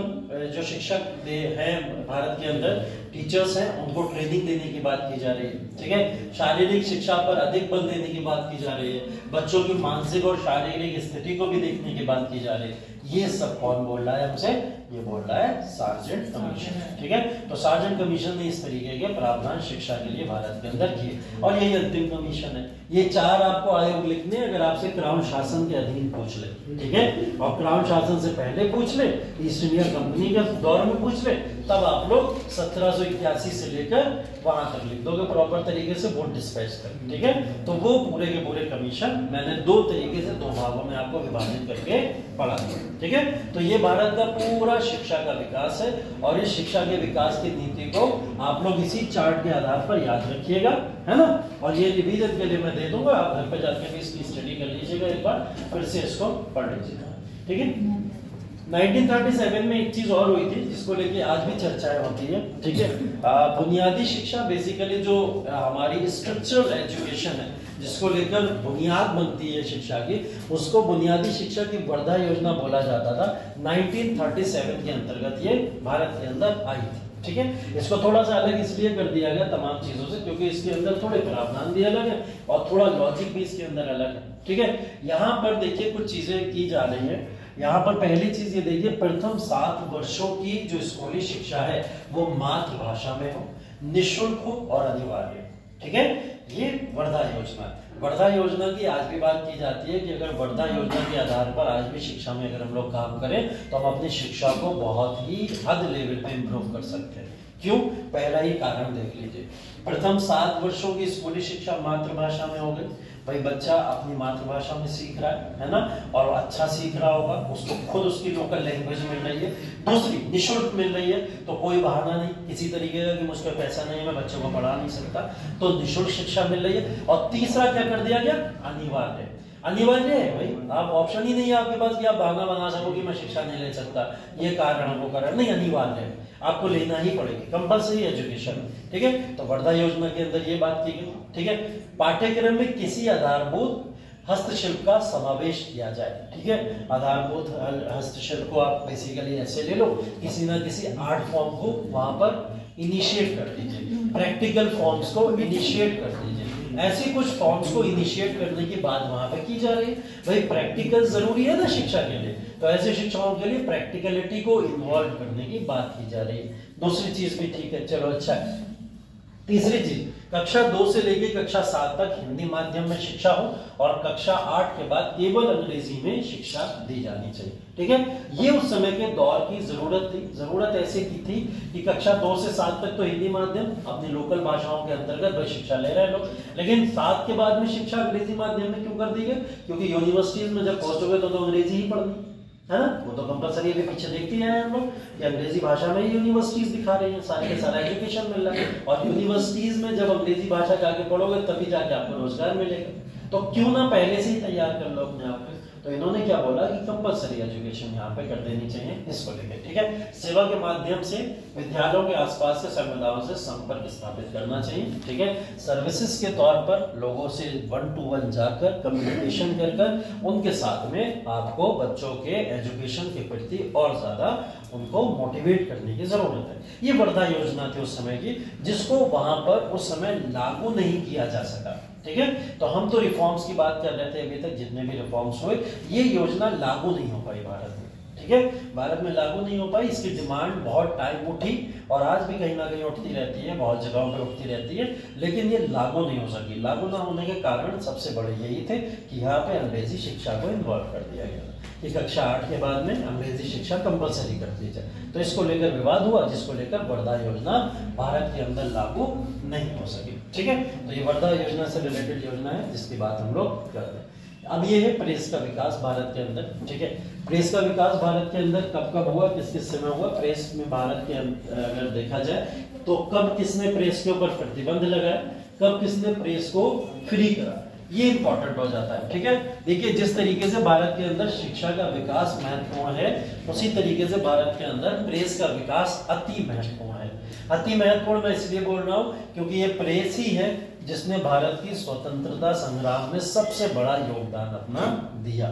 जो शिक्षक हैं भारत के अंदर, टीचर्स हैं, उनको ट्रेनिंग देने की बात की जा रही है, ठीक है। शारीरिक शिक्षा पर अधिक बल देने की बात की जा रही है। बच्चों की मानसिक और शारीरिक स्थिति को भी देखने की बात की जा रही है। ये सब कौन बोल रहा है हमसे? ये बोल रहा है सार्जेंट कमीशन। ठीक है, तो सार्जेंट कमीशन ने इस तरीके के प्रावधान शिक्षा के लिए भारत के अंदर किए और यही अंतिम कमीशन है। ये 4 आपको आयोग लिखने, अगर आपसे क्राउन शासन के अधीन पूछ ले, ठीक है, और क्राउन शासन से पहले पूछ ले, ईस्ट इंडिया कंपनी के दौर में पूछ ले, तब आप लोग 1781 से लेकर वहां तक लिख दोगे प्रॉपर तरीके से, वोट डिस्पैच तक। ठीक है, तो वो पूरे के पूरे कमीशन मैंने 2 तरीके से 2 भागों में आपको विभाजित करके पढ़ा दिया। ठीक है, तो ये भारत का पूरा शिक्षा का विकास है और इस शिक्षा के विकास की नीति को आप लोग इसी चार्ट के आधार पर याद रखिएगा, है ना। और ये रिवीजन के लिए मैं दे दूंगा, आप घर पे जाके भी इसकी स्टडी कर लीजिएगा, एक बार फिर से इसको पढ़ लीजिएगा। ठीक है, 1937 में एक चीज और हुई थी जिसको लेके आज भी चर्चाएं होती है। ठीक है, बुनियादी शिक्षा, बेसिकली जो हमारी स्ट्रक्चरल एजुकेशन है, जिसको लेकर बुनियाद बनती है शिक्षा की, उसको बुनियादी शिक्षा की वर्धा योजना बोला जाता था। 1937 के अंतर्गत ये भारत के अंदर आई थी। ठीक है, इसको थोड़ा सा अलग इसलिए कर दिया गया तमाम चीजों से क्योंकि इसके अंदर थोड़े प्रावधान भी अलग है और थोड़ा लॉजिक भी इसके अंदर अलग है। ठीक है, यहाँ पर देखिए कुछ चीजें की जा रही है। यहाँ पर पहली चीज ये देखिए, प्रथम 7 वर्षों की जो स्कूली शिक्षा है वो मातृभाषा में हो, निःशुल्क हो और अनिवार्य। ठीक है, ये वर्धा योजना है। वर्धा योजना की आज भी बात की जाती है कि अगर वर्धा योजना के आधार पर आज भी शिक्षा में अगर हम लोग काम करें तो हम अपनी शिक्षा को बहुत ही हद लेवल पे इम्प्रूव कर सकते हैं। क्यों? पहला ही कारण देख लीजिए, प्रथम 7 वर्षों की स्कूली शिक्षा मातृभाषा में हो गई। भाई बच्चा अपनी मातृभाषा में सीख रहा है ना, और अच्छा सीख रहा होगा, उसको खुद उसकी लोकल लैंग्वेज मिल रही है। दूसरी, निःशुल्क मिल रही है, तो कोई बहाना नहीं किसी तरीके का कि मुझ पर पैसा नहीं है, मैं बच्चों को पढ़ा नहीं सकता, तो निःशुल्क शिक्षा मिल रही है। और तीसरा क्या कर दिया गया? अनिवार्य। अनिवार्य है भाई, आप ऑप्शन ही नहीं है आपके पास कि आप बहाना बना सको कि मैं शिक्षा नहीं ले सकता, ये कारण वो कारण नहीं, अनिवार्य है, आपको लेना ही पड़ेगी, कंपल्सरी एजुकेशन। ठीक है, तो वर्धा योजना के अंदर ये बात की गई। ठीक है, पाठ्यक्रम में किसी आधारभूत हस्तशिल्प का समावेश किया जाए। ठीक है, आधारभूत हस्तशिल्प को आप बेसिकली ऐसे ले लो, किसी ना किसी आर्ट फॉर्म को वहां पर इनिशिएट कर दीजिए, प्रैक्टिकल फॉर्म्स को इनिशिएट कर दीजिए। ऐसी कुछ फॉर्म्स को इनिशिएट करने की बात वहां पे की जा रही है। भाई प्रैक्टिकल जरूरी है ना शिक्षा के लिए, तो ऐसे शिक्षाओं के लिए प्रैक्टिकलिटी को इन्वॉल्व करने की बात की जा रही है। दूसरी चीज भी ठीक है, चलो अच्छा है। तीसरी चीज, कक्षा 2 से लेकर कक्षा 7 तक हिंदी माध्यम में शिक्षा हो और कक्षा 8 के बाद केवल अंग्रेजी में शिक्षा दी जानी चाहिए। ठीक है, ये उस समय के दौर की जरूरत थी। जरूरत ऐसे की थी कि कक्षा 2 से 7 तक तो हिंदी माध्यम अपनी लोकल भाषाओं के अंतर्गत वह शिक्षा ले रहे लोग, लेकिन 7 के बाद में शिक्षा अंग्रेजी माध्यम में क्यों कर दी गई? क्योंकि यूनिवर्सिटीज में जब पहुंचोगे तो अंग्रेजी ही पढ़नी है ना, वो तो कंपलसरी भी पीछे देखते हैं हम लोग कि अंग्रेजी भाषा में ही यूनिवर्सिटीज दिखा रही हैं, सारे के सारा एजुकेशन मिल रहा है। और यूनिवर्सिटीज में जब अंग्रेजी भाषा जाके पढ़ोगे तभी जाके आपको रोजगार मिलेगा, तो क्यों ना पहले से ही तैयार कर लो अपने आप को। तो इन्होंने क्या बोला कि कंपलसरी एजुकेशन यहाँ पे कर देनी चाहिए इसको लेकर। ठीक है, सेवा के माध्यम से विद्यालयों के आसपास के समुदायों से संपर्क स्थापित करना चाहिए। ठीक है, सर्विसेज के तौर पर लोगों से 1 to 1 जाकर कम्युनिकेशन कर उनके साथ में आपको बच्चों के एजुकेशन के प्रति और ज्यादा उनको मोटिवेट करने की जरूरत है। ये वर्धा योजना थी उस समय की, जिसको वहां पर उस समय लागू नहीं किया जा सका। ठीक है, तो हम तो रिफॉर्म्स की बात कर रहे थे अभी तक, जितने भी रिफॉर्म्स हुए, ये योजना लागू नहीं हो पाई भारत में। ठीक है, भारत में लागू नहीं हो पाई, इसकी डिमांड बहुत टाइम उठी और आज भी कहीं ना कहीं उठती रहती है, बहुत जगहों पे उठती रहती है, लेकिन ये लागू नहीं हो सकी। लागू ना होने के कारण सबसे बड़े यही थे कि यहाँ पे अंग्रेजी शिक्षा को इन्वॉल्व कर दिया गया कि कक्षा 8 के बाद में अंग्रेजी शिक्षा कंपलसरी कर दी जाए। तो इसको लेकर विवाद हुआ, जिसको लेकर वर्धा योजना भारत के अंदर लागू नहीं हो सकी। ठीक है, तो ये वर्धा योजना से रिलेटेड योजना है जिसकी बात हम लोग करते हैं। अब ये है प्रेस का विकास भारत के अंदर। ठीक है, प्रेस का विकास भारत के अंदर कब कब हुआ, किस किस समय हुआ? प्रेस में भारत के अगर देखा जाए तो कब किसने प्रेस के ऊपर प्रतिबंध लगाया, कब किसने प्रेस को फ्री करा, ये इंपॉर्टेंट हो जाता है। ठीक है, देखिए जिस तरीके से भारत के अंदर शिक्षा का विकास महत्वपूर्ण है, उसी तरीके से भारत के अंदर प्रेस का विकास अति महत्वपूर्ण है। अति महत्वपूर्ण मैं इसलिए बोल रहा हूं क्योंकि ये प्रेस ही है जिसने भारत की स्वतंत्रता संग्राम में सबसे बड़ा योगदान अपना दिया।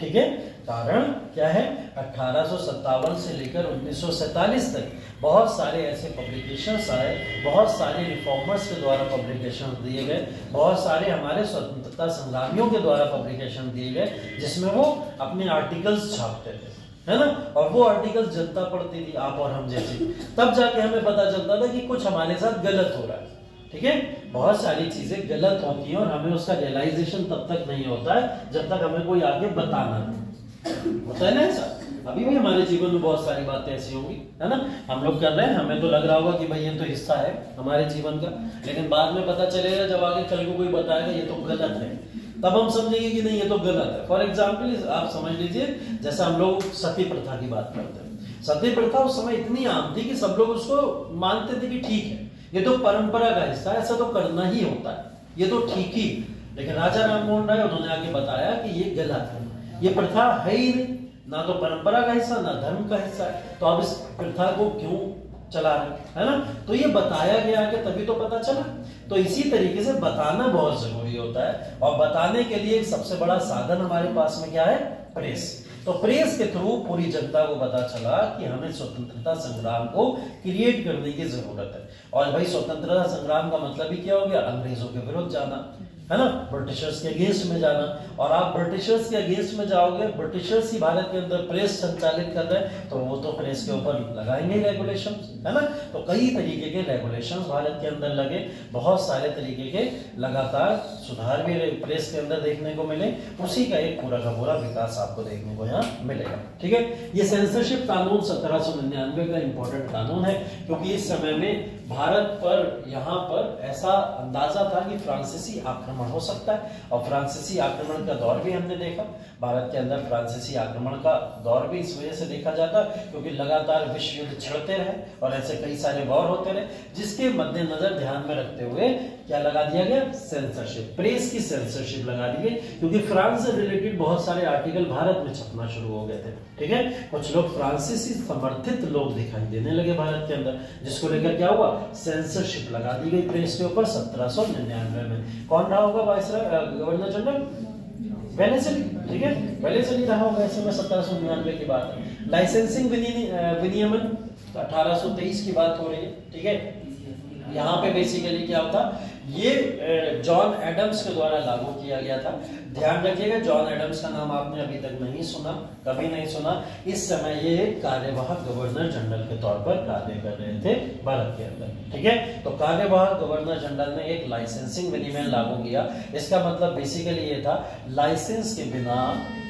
ठीक है, कारण क्या है? 1857 से लेकर 1947 तक बहुत सारे ऐसे पब्लिकेशंस आए, बहुत सारे रिफॉर्मर्स के द्वारा पब्लिकेशन दिए गए, बहुत सारे हमारे स्वतंत्रता संग्रामियों के द्वारा पब्लिकेशन दिए गए, जिसमें वो अपने आर्टिकल्स छापते थे, है ना, और वो आर्टिकल जनता पढ़ती थी, आप और हम जैसे, तब जाके हमें पता चलता था कि कुछ हमारे साथ गलत हो रहा है। ठीक है, बहुत सारी चीजें गलत होती हैं और हमें उसका रियलाइजेशन तब तक नहीं होता है जब तक हमें कोई आगे बताना नहीं होता है ना। ऐसा अभी भी हमारे जीवन में बहुत सारी बातें ऐसी होंगी, है ना, हम लोग कर रहे हैं, हमें तो लग रहा होगा कि भाई ये तो हिस्सा है हमारे जीवन का, लेकिन बाद में पता चलेगा जब आगे कल को कोई बताएगा ये तो गलत है, तब हम समझेंगे कि नहीं ये तो गलत है। फॉर एग्जाम्पल आप समझ लीजिए, जैसा हम लोग सती प्रथा की बात करते हैं, सती प्रथा उस समय इतनी आम थी कि सब लोग उसको मानते थे कि ठीक है, ये तो परंपरा का हिस्सा है, ऐसा तो करना ही होता है, ये तो ठीक ही। लेकिन राजा राम मोहन राय उन्होंने आके बताया कि ये गलत है, ये प्रथा है ही नहीं, ना तो परंपरा का हिस्सा ना धर्म का हिस्सा है, तो आप इस प्रथा को क्यों चला रहे, है ना। तो ये बताया गया कि तभी तो पता चला। तो इसी तरीके से बताना बहुत जरूरी होता है, और बताने के लिए सबसे बड़ा साधन हमारे पास में क्या है, प्रेस। तो प्रेस के थ्रू पूरी जनता को पता चला कि हमें स्वतंत्रता संग्राम को क्रिएट करने की जरूरत है। और भाई स्वतंत्रता संग्राम का मतलब ही क्या हो गया, अंग्रेजों के विरुद्ध जाना, है ना, ब्रिटिशर्स के अगेंस्ट में जाना। और आप ब्रिटिशर्स के अगेंस्ट में जाओगे, ब्रिटिशर्स ही भारत के अंदर प्रेस संचालित कर रहे हैं, तो वो तो प्रेस के ऊपर लगाएंगे रेगुलेशन, है ना। तो कई तरीके के रेगुलेशंस भारत के अंदर लगे, बहुत सारे तरीके के लगातार सुधार भी प्रेस के अंदर देखने को मिले, उसी का एक पूरा का पूरा विकास आपको देखने को यहाँ मिलेगा। ठीक है, ये सेंसरशिप कानून 1799 का इंपॉर्टेंट कानून है, क्योंकि इस समय में भारत पर यहाँ पर ऐसा अंदाजा था कि फ्रांसीसी आक्रमण हो सकता है, और फ्रांसीसी आक्रमण का दौर भी हमने देखा। भारत के अंदर फ्रांसीसी आक्रमण का दौर भी इस वजह से देखा जाता क्योंकि लगातार विश्व युद्ध छिड़ते रहे और ऐसे कई सारे वॉर होते रहे, जिसके मद्देनजर ध्यान में रखते हुए क्या लगा दिया गया, सेंसरशिप, प्रेस की सेंसरशिप लगा दी गई, क्योंकि फ्रांस से रिलेटेड बहुत सारे आर्टिकल भारत में छपना शुरू हो गए थे। ठीक है, कुछ लोग फ्रांसीसी समर्थित लोग दिखाई देने लगे भारत के अंदर, जिसको लेकर क्या हुआ, सेंसरशिप लगा दी गई प्रेस के ऊपर 1799 में। कौन रहा होगा वाइसराय, गवर्नर जनरल, वेलेस्ली। ठीक है, वेलेस्ली रहा होगा इस समय, 1799 की बात है। लाइसेंसिंग विनियमन 1823 की बात हो रही है। ठीक है, यहाँ पे बेसिकली क्या होता, ये जॉन एडम्स के द्वारा लागू किया गया था। ध्यान रखिएगा, जॉन एडम्स का नाम आपने अभी तक नहीं सुना, कभी नहीं सुना। इस समय ये कार्यवाहक गवर्नर जनरल के तौर पर कार्य कर रहे थे भारत के अंदर। ठीक है, तो कार्यवाहक गवर्नर जनरल ने एक लाइसेंसिंग विनियमन लागू किया। इसका मतलब बेसिकली ये था, लाइसेंस के बिना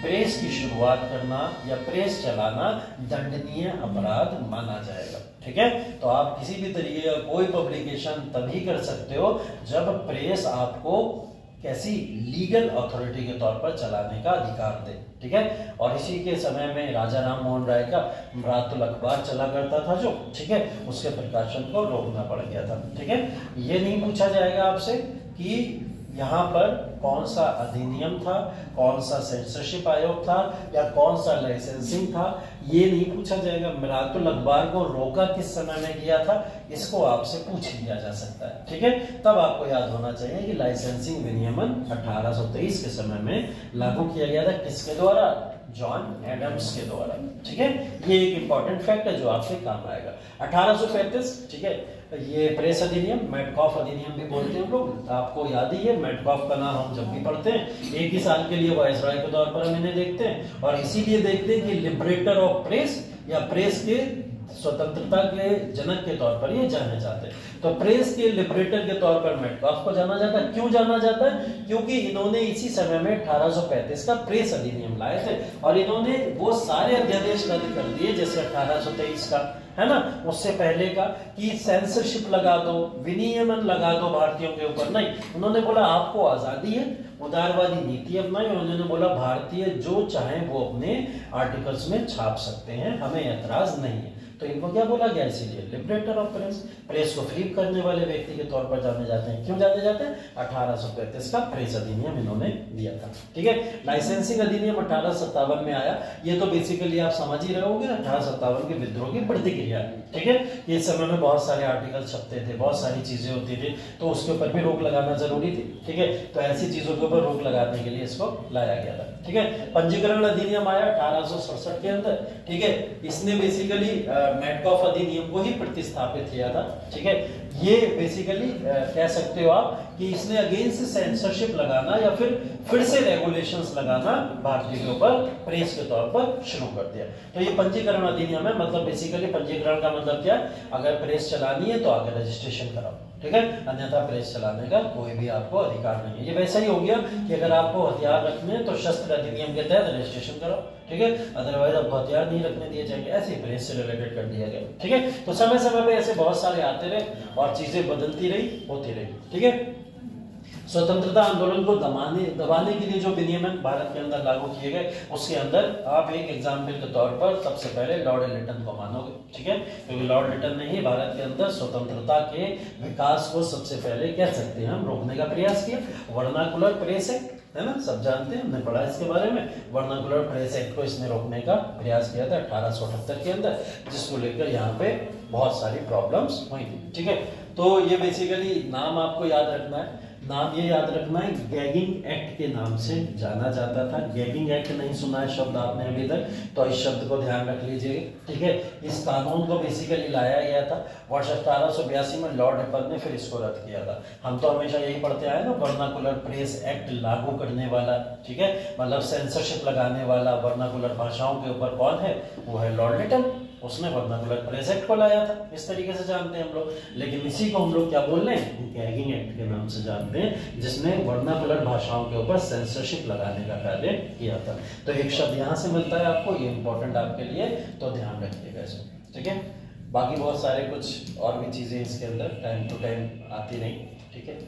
प्रेस की शुरुआत करना या प्रेस चलाना दंडनीय अपराध माना जाएगा। ठीक है, तो आप किसी भी तरीके का कोई पब्लिकेशन तभी कर सकते हो जब प्रेस आपको कैसी लीगल अथॉरिटी के तौर पर चलाने का अधिकार दे। ठीक है, और इसी के समय में राजा राम मोहन राय का मरातुल अखबार चला करता था जो, ठीक है, उसके प्रकाशन को रोकना पड़ गया था। ठीक है, ये नहीं पूछा जाएगा आपसे कि यहाँ पर कौन सा अधिनियम था, कौन सा सेंसरशिप आयोग था, या कौन सा लाइसेंसिंग था, ये नहीं पूछा जाएगा। मरातुल अखबार को रोका किस समय में किया था, इसको आपसे पूछ लिया जा सकता है। ठीक है, तब आपको याद होना चाहिए कि लाइसेंसिंग विनियमन 1823 के समय में लागू किया गया था, किसके द्वारा, जॉन एडम्स के द्वारा। ठीक है, ये एक इंपॉर्टेंट फैक्ट है जो आपके काम आएगा। 1835, ठीक है, ये प्रेस अधिनियम, मैडकॉफ अधिनियम भी बोलते हैं हम लोग, आपको याद ही है। मैडकॉफ का नाम हम जब भी पढ़ते हैं, एक ही साल के लिए वाइसराय के तौर पर हम इन्हें देखते हैं, और इसीलिए देखते हैं कि लिबरेटर ऑफ प्रेस या प्रेस के स्वतंत्रता के जनक के तौर पर ये जाने जाते हैं। तो प्रेस के लिबरेटर के तौर पर मैडकॉफ को जाना जाता है। क्यों जाना जाता है, क्योंकि इन्होंने इसी समय में 1835 का प्रेस अधिनियम लाए थे, और इन्होंने वो सारे अध्यादेश रद्द कर दिए जैसे 1823 का, है ना, उससे पहले का, कि सेंसरशिप लगा दो, विनियमन लगा दो भारतीयों के ऊपर। नहीं, उन्होंने बोला आपको आजादी है, उदारवादी नीति अपनाई, उन्होंने बोला भारतीय जो चाहे वो अपने आर्टिकल्स में छाप सकते हैं, हमें ऐतराज नहीं है। तो इनको क्या बोला गया, इसीलिए लिबरेटर ऑफ प्रेस, प्रेस को फ्री करने वाले व्यक्ति के तौर पर जाने जाते हैं। क्यों जाने जाते हैं, 1835 का प्रेस अधिनियम इन्होंने दिया था। ठीक है, लाइसेंसिंग अधिनियम 1857 में आया। ये तो बेसिकली आप समझ ही रहे होंगे, 1857 के विद्रोह की प्रतिक्रिया। ठीक है, इस समय में बहुत सारे आर्टिकल छपते थे, बहुत सारी चीजें होती थी, तो उसके ऊपर भी रोक लगाना जरूरी थी। ठीक है, तो ऐसी चीजों के ऊपर रोक लगाने के लिए इसको लाया गया था। ठीक है। पंजीकरण अधिनियम आया 1867 के अंदर, ठीक है। इसने बेसिकली मेटकॉफ अधिनियम को ही प्रतिस्थापित किया था, ठीक है। ये बेसिकली कह सकते हो आप कि इसने अगेंस्ट सेंसरशिप लगाना या फिर से रेगुलेशंस लगाना भारतीयों के ऊपर प्रेस के तौर पर शुरू कर दिया। तो ये पंजीकरण अधिनियम है, मतलब बेसिकली पंजीकरण का मतलब क्या है, अगर प्रेस चलानी है तो आगे रजिस्ट्रेशन कराओ, ठीक है, अन्यथा प्रेस चलाने का कोई भी आपको अधिकार नहीं है। ये वैसा ही हो गया कि अगर आपको हथियार रखने हैं तो शस्त्र अधिनियम के तहत रजिस्ट्रेशन कराओ, ठीक है, अदरवाइज आपको हथियार नहीं रखने दिए जाएंगे। ऐसे ही प्रेस से रिलेटेड कर दिया गया, ठीक है। तो समय समय पे ऐसे बहुत सारे आते रहे और चीजें बदलती रही, होती रही, ठीक है। स्वतंत्रता आंदोलन को दबाने के लिए जो विनियमन भारत के अंदर लागू किए गए, उसके अंदर आप एक एग्जाम्पल के तौर पर सबसे पहले लॉर्ड लिटन को मानोगे, ठीक है, क्योंकि लॉर्ड लिटन ने ही भारत के अंदर स्वतंत्रता के विकास को सबसे पहले कह सकते हैं हम रोकने का प्रयास किया। वर्नाकुलर प्रेस एक्ट है ना, सब जानते हैं, हमने पढ़ा इसके बारे में। वर्नाकुलर प्रेस एक्ट को इसने रोकने का प्रयास किया था 1878 के अंदर, जिसको लेकर यहाँ पे बहुत सारी प्रॉब्लम्स हुई थी, ठीक है। तो ये बेसिकली नाम आपको याद रखना है, नाम ये याद रखना है, गैगिंग एक्ट के नाम से जाना जाता था। गैगिंग एक्ट नहीं सुना है शब्द आपने अभी तक, तो इस शब्द को ध्यान रख लीजिएगा, ठीक है। इस कानून को बेसिकली लाया गया था वर्ष 1882 में, लॉर्ड रिपन ने फिर इसको रद्द किया था। हम तो हमेशा यही पढ़ते आए ना, वर्नाकुलर प्रेस एक्ट लागू करने वाला, ठीक है, मतलब सेंसरशिप लगाने वाला वर्नाकुलर भाषाओं के ऊपर कौन है, वो है लॉर्ड लिटन। उसने वर्नाकुलर प्रेस एक्ट को लाया था, इस तरीके से जानते हैं हम लोग। लेकिन इसी को हम लोग क्या बोल रहे हैं, गैगिंग एक्ट के नाम से जानते हैं, जिसने वर्नाकुलर भाषाओं के ऊपर सेंसरशिप लगाने का कार्य किया था। तो एक शब्द यहाँ से मिलता है आपको, ये इंपॉर्टेंट आपके लिए, तो ध्यान रखिएगा इसको, ठीक है। बाकी बहुत सारे कुछ और भी चीजें इसके अंदर टाइम टू टाइम आती नहीं, ठीक है,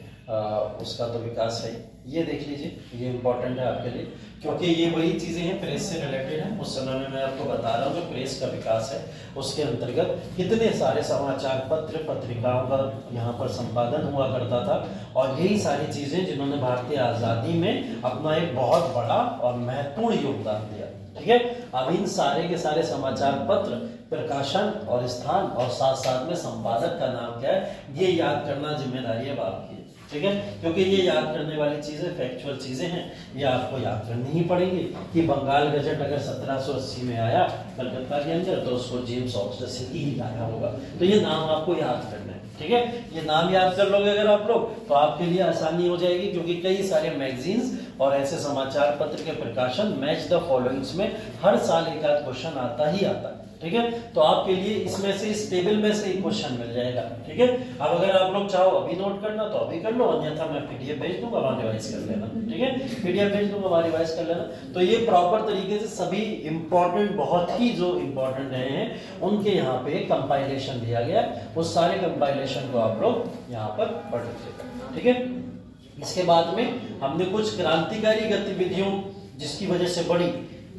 उसका तो विकास है। ये देख लीजिए, ये इंपॉर्टेंट है आपके लिए, क्योंकि ये वही चीजें हैं प्रेस से रिलेटेड है। उस समय में मैं आपको बता रहा हूँ जो प्रेस का विकास है, उसके अंतर्गत कितने सारे समाचार पत्र पत्रिकाओं का यहाँ पर संपादन हुआ करता था, और यही सारी चीजें जिन्होंने भारतीय आजादी में अपना एक बहुत बड़ा और महत्वपूर्ण योगदान दिया, ठीक है। अब इन सारे के सारे समाचार पत्र, प्रकाशन और स्थान और साथ साथ में संपादक का नाम क्या है, ये याद करना जिम्मेदारी है आपकी, ठीक है, क्योंकि ये याद करने वाली चीजें फैक्चुअल चीजें हैं, ये आपको याद करनी ही पड़ेगी। कि बंगाल गजट अगर 1780 में आया कलकत्ता के अंदर, तो उसको जेम्स ऑक्सफोर्ड ही लाया होगा। तो ये नाम आपको याद करना है, ठीक है। ये नाम याद कर लोगे अगर आप लोग, तो आपके लिए आसानी हो जाएगी, क्योंकि कई सारे मैगजीन्स और ऐसे समाचार पत्र के प्रकाशन मैच द फॉलोइंग्स में हर साल एक आध क्वेश्चन आता ही आता है, ठीक है। तो आपके लिए इसमें से, इस टेबल में से एक क्वेश्चन मिल जाएगा, ठीक है। अब अगर आप लोग चाहो अभी नोट करना तो अभी कर लो, अन्यथा मैं पीडीएफ भेज दूंगा, वहां रिवाइज कर लेना, ठीक है, पीडीएफ भेज दूंगा, वहां रिवाइज कर लेना। तो ये प्रॉपर तरीके से सभी इंपॉर्टेंट, बहुत ही जो इंपॉर्टेंट रहे हैं उनके यहाँ पे कंपाइलेशन दिया गया, उस सारे कंपाइलेशन को आप लोग यहाँ पर पढ़ लीजिएगा, ठीक है। इसके बाद में हमने कुछ क्रांतिकारी गतिविधियों जिसकी वजह से बढ़ी,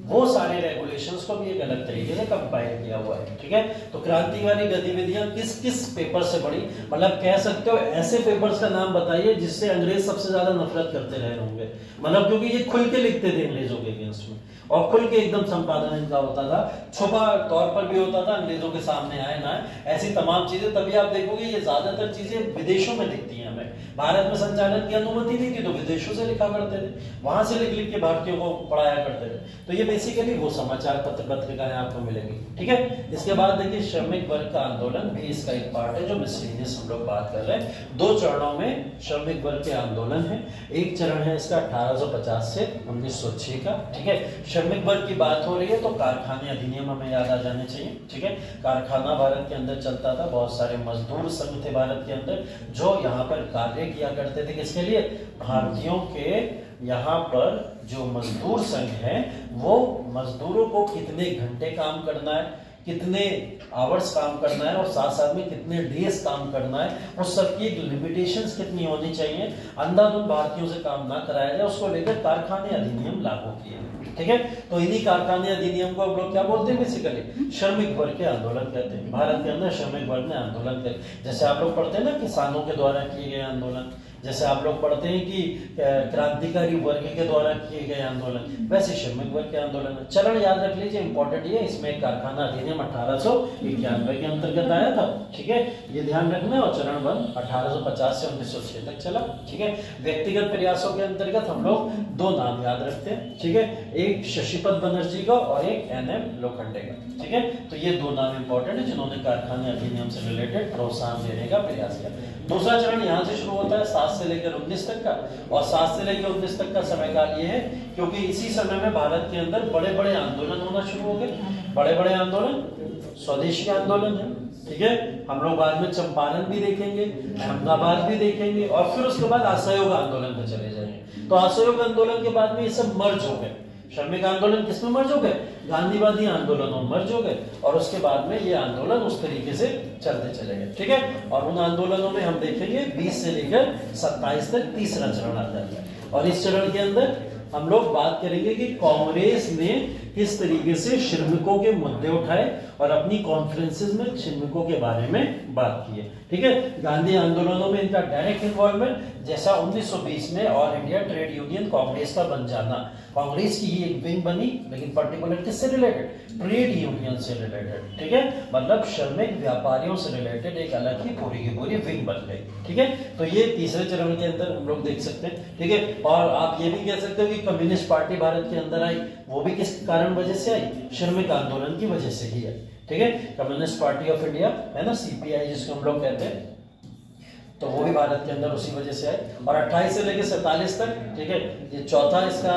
वो सारे रेगुलेशंस को भी एक अलग तरीके से कंपाइल किया हुआ है, ठीक है। तो क्रांतिकारी गतिविधियां किस किस पेपर से बढ़ी, मतलब कह सकते हो ऐसे पेपर्स का नाम बताइए जिससे अंग्रेज सबसे ज्यादा नफरत करते रहे होंगे, मतलब क्योंकि ये खुल के लिखते थे अंग्रेजों के अगेंस्ट में, और खुल के एकदम संपादन इनका होता था, छुपा तौर पर भी होता था, अंग्रेजों के सामने आए ना ऐसी तमाम चीजें। तभी आप देखोगे ये ज्यादातर चीजें विदेशों में दिखती हैं, हमें भारत में संचालन की अनुमति नहीं थी, तो विदेशों से लिखा करते थे, वहां से लिख लिख के भारतीयों को पढ़ाया करते थे। तो ये बेसिकली वो समाचार पत्र पत्रिकाएं आपको मिलेंगी, ठीक है। इसके बाद देखिए श्रमिक वर्ग का आंदोलन भी इसका एक पार्ट है, जो मिसलेनियस हम लोग बात कर रहे हैं। 2 चरणों में श्रमिक वर्ग के आंदोलन है। एक चरण है इसका 1850 से 1906 का, ठीक है। श्रमिक वर्ग की बात हो रही है तो कारखाने अधिनियम हमें याद आ जाने चाहिए, ठीक है। कारखाना भारत के अंदर चलता था, बहुत सारे मजदूर संघ थे भारत के अंदर, जो यहाँ पर कार्य किया करते थे, किसके लिए, भारतीयों के यहाँ पर जो मजदूर संघ है वो मजदूरों को कितने घंटे काम करना है, कितने आवर्स काम करना है, और साथ साथ में कितने डेज काम करना है, उस सब की एक लिमिटेशंस कितनी होनी चाहिए, अंधाधुंध भारतीयों से काम ना कराया जाए, उसको लेकर कारखाने अधिनियम लागू किए, ठीक है। तो इन्हीं कारखाने अधिनियम को हम लोग क्या बोलते हैं, बेसिकली श्रमिक वर्ग के आंदोलन कहते हैं। भारत के अंदर श्रमिक वर्ग ने आंदोलन किया, जैसे आप लोग पढ़ते हैं ना किसानों के द्वारा किए गए आंदोलन, जैसे आप लोग पढ़ते हैं कि क्रांतिकारी वर्ग के द्वारा किए गए आंदोलन, वैसे श्रमिक वर्ग के आंदोलन। चरण याद रख लीजिए, इंपॉर्टेंट ये, इसमें कारखाना अधिनियम 1891 के अंतर्गत आया था, ठीक है, ये ध्यान रखना है। और चरण 1 1850 से 1906 तक चला, ठीक है। व्यक्तिगत प्रयासों के अंतर्गत हम लोग दो नाम याद रखते हैं, ठीक है, एक शशिपद बनर्जी का और एक NM लोखंडे का, ठीक है। तो ये दो नाम इंपॉर्टेंट है जिन्होंने कारखाने अधिनियम से रिलेटेड प्रोत्साहन देने का प्रयास किया। दूसरा चरण यहाँ से शुरू होता है 7 से लेकर 19 तक का, और 7 से लेकर 19 तक का समयकाल ये है क्योंकि इसी समय में भारत के अंदर बड़े बड़े आंदोलन होना शुरू हो गए। बड़े बड़े आंदोलन स्वदेशी आंदोलन है, ठीक है, हम लोग बाद में चंपारण भी देखेंगे, अहमदाबाद भी देखेंगे, और फिर उसके बाद असहयोग आंदोलन पे चले जाएंगे। तो असहयोग आंदोलन के बाद में ये सब मर्ज हो गए। श्रमिक आंदोलन किसमें मर्ज हो गए? गांधीवादी आंदोलनों में मर्ज हो गए, और उसके बाद में ये आंदोलन उस तरीके से चलते चले गए, ठीक है। और उन आंदोलनों में हम देखेंगे 20 से लेकर 27 तक तीसरा चरण आता है, और इस चरण के अंदर हम लोग बात करेंगे कि कांग्रेस ने किस तरीके से श्रमिकों के मुद्दे उठाए और अपनी कॉन्फ्रेंसेस में श्रमिकों के बारे में बात की है, ठीक है। गांधी आंदोलनों में इनका डायरेक्ट इन्वॉल्वमेंट, जैसा 1920 में all India trade union Congress का बन जाना, कांग्रेस की ही एक विंग बनी, लेकिन पर्टिकुलर किससे रिलेटेड? ट्रेड यूनियन से रिलेटेड, ठीक है, मतलब श्रमिक व्यापारियों से रिलेटेड एक अलग ही पूरी की पूरी विंग बन गई, ठीक है। तो ये तीसरे चरण के अंदर हम लोग देख सकते हैं, ठीक है। और आप ये भी कह सकते हो कि कम्युनिस्ट पार्टी भारत के अंदर आई, वो भी किस कारण वजह से आई? श्रमिक आंदोलन की वजह से ही आई, ठीक है। कम्युनिस्ट पार्टी ऑफ इंडिया है ना, CPI जिसको हम लोग कहते हैं, तो वो भी भारत के अंदर उसी वजह से आए। और 28 से लेकर 47 तक, ठीक है, ये चौथा इसका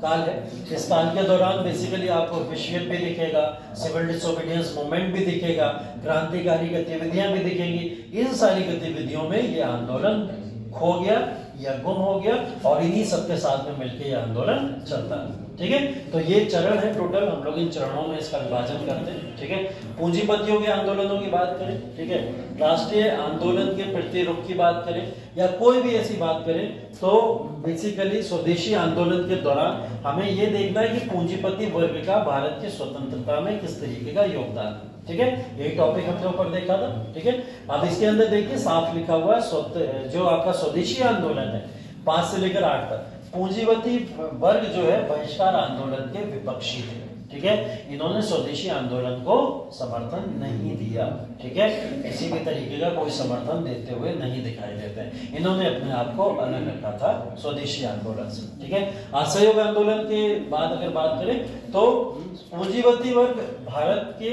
काल है। इस काल के दौरान बेसिकली आपको विषय भी दिखेगा, सिविल डिसोबीडियंस मूवमेंट भी दिखेगा, क्रांतिकारी गतिविधियां भी दिखेंगी। इन सारी गतिविधियों में ये आंदोलन खो गया या गुम हो गया, और इन्हीं सबके साथ में मिलकर ये आंदोलन चलता है, ठीक है। तो ये चरण है टोटल, हम लोग इन चरणों में इसका विभाजन करते हैं, ठीक है। पूंजीपतियों के आंदोलनों की बात करें, ठीक है, राष्ट्रीय आंदोलन के प्रतिरुख की बात करें, या कोई भी ऐसी बात करें, तो बेसिकली स्वदेशी आंदोलन के दौरान हमें ये देखना है कि पूंजीपति वर्ग का भारत की स्वतंत्रता में किस तरीके का योगदान है, ठीक है। यही टॉपिक हमने ऊपर देखा था, ठीक है। अब इसके अंदर देखिए साफ लिखा हुआ है, जो आपका स्वदेशी आंदोलन है 5 से लेकर 8 तक, पूंजीपति वर्ग जो है बहिष्कार आंदोलन के विपक्षी थे, ठीक है। इन्होंने स्वदेशी आंदोलन को समर्थन नहीं दिया, ठीक है, किसी भी तरीके का कोई समर्थन देते हुए नहीं दिखाई देते हैं। इन्होंने अपने आप को अलग रखा था स्वदेशी आंदोलन से, ठीक है। असहयोग आंदोलन के बाद अगर बात करें तो पूंजीपति वर्ग भारत के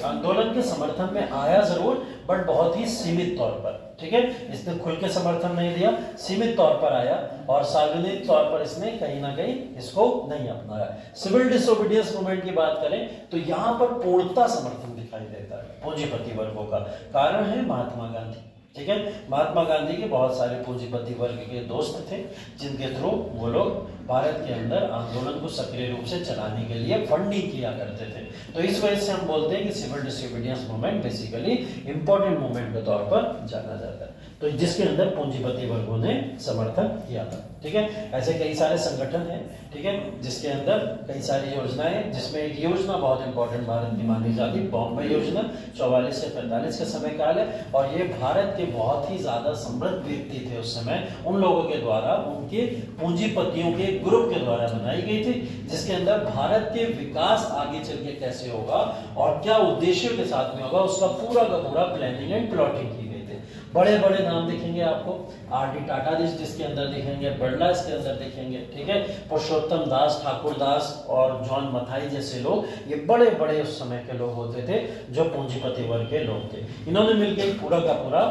आंदोलन के समर्थन में आया जरूर, बट बहुत ही सीमित तौर पर, ठीक है। इसने खुल के समर्थन नहीं दिया, सीमित तौर पर आया, और सार्वजनिक तौर पर इसने कहीं ना कहीं इसको नहीं अपनाया। सिविल डिसोबीडियंस मूवमेंट की बात करें तो यहाँ पर पूर्णता समर्थन दिखाई देता है पूंजीपति वर्गों का। कारण है महात्मा गांधी, ठीक है। महात्मा गांधी के बहुत सारे पूंजीपति वर्ग के दोस्त थे, जिनके थ्रू वो लोग भारत के अंदर आंदोलन को सक्रिय रूप से चलाने के लिए फंडिंग किया करते थे। तो इस वजह से हम बोलते हैं कि civil disobedience movement basically important movement के तौर पर जाना जाता है, तो जिसके अंदर पूंजीपति वर्गों ने समर्थन किया था, ठीक है। ऐसे कई सारे संगठन हैं, ठीक है, जिसके अंदर कई सारी योजनाएं, जिसमें एक योजना बहुत इंपॉर्टेंट भारत की मानी जाती, बॉम्बे योजना 44 से 45 का समय काल है, और ये भारत के बहुत ही ज्यादा समृद्ध व्यक्ति थे उस समय, उन लोगों के द्वारा, उनके पूंजीपतियों के ग्रुप के द्वारा बनाई गई थी, जिसके अंदर भारत के विकास आगे चल के कैसे होगा और क्या उद्देश्यों के साथ में होगा, उसका पूरा का पूरा प्लानिंग एंड प्लॉटिंग की गई थी। बड़े बड़े नाम दिखेंगे आपको, R.D. टाटा जिसके अंदर दिखेंगे, बिरला इसके अंदर दिखेंगे, ठीक है, पुरुषोत्तम दास, ठाकुर दास और जॉन मथाई जैसे लोग, ये बड़े बड़े उस समय के लोग होते थे जो पूंजीपति वर्ग के लोग थे। इन्होंने मिलकर पूरा का पूरा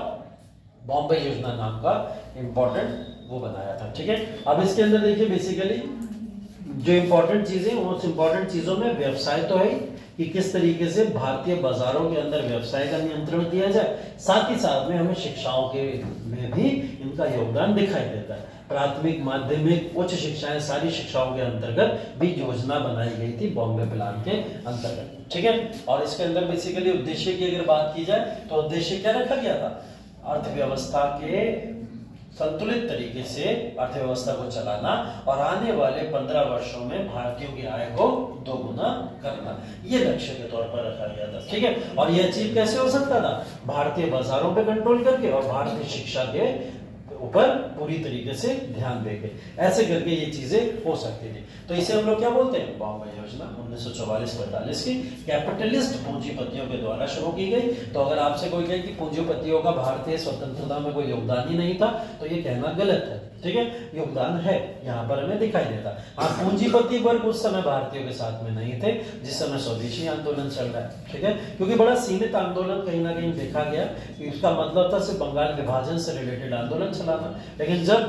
बॉम्बे योजना नाम का इंपॉर्टेंट वो बनाया था, ठीक है। अब इसके अंदर देखिए बेसिकली जो इंपॉर्टेंट चीजें, उस इंपॉर्टेंट चीजों में व्यवसाय तो है कि किस तरीके से भारतीय बाजारों के अंदर व्यवसाय का नियंत्रण किया जाए, साथ ही साथ में हमें शिक्षाओं के में भी इनका योगदान दिखाई देता है। प्राथमिक, माध्यमिक, उच्च शिक्षाएं, सारी शिक्षाओं के अंतर्गत भी योजना बनाई गई थी बॉम्बे प्लान के अंतर्गत, ठीक है। और इसके अंदर बेसिकली उद्देश्य की अगर बात की जाए तो उद्देश्य क्या रखा गया था? अर्थव्यवस्था के संतुलित तरीके से अर्थव्यवस्था को चलाना और आने वाले 15 वर्षों में भारतीयों की आय को दोगुना करना, ये लक्ष्य के तौर पर रखा गया था, ठीक है। और यह अचीव कैसे हो सकता था? भारतीय बाजारों पे कंट्रोल करके और भारतीय शिक्षा के ऊपर पूरी तरीके से ध्यान देंगे। ऐसे करके ये चीजें हो सकती थी। तो इसे हम लोग क्या बोलते हैं, बॉम्बे योजना 1944-45 की कैपिटलिस्ट पूंजीपतियों के द्वारा शुरू की गई। तो अगर आपसे कोई कहे कि पूंजीपतियों का भारतीय स्वतंत्रता में कोई योगदान ही नहीं था, तो ये कहना गलत है। ठीक है, योगदान है, यहाँ पर हमें दिखाई देता। हाँ, पूंजीपति वर्ग उस समय भारतीयों के साथ में नहीं थे जिस समय स्वदेशी आंदोलन चल रहा है। ठीक है, क्योंकि बड़ा सीमित आंदोलन कहीं ना कहीं देखा गया कि उसका मतलब था सिर्फ बंगाल विभाजन से रिलेटेड आंदोलन चलाना। लेकिन जब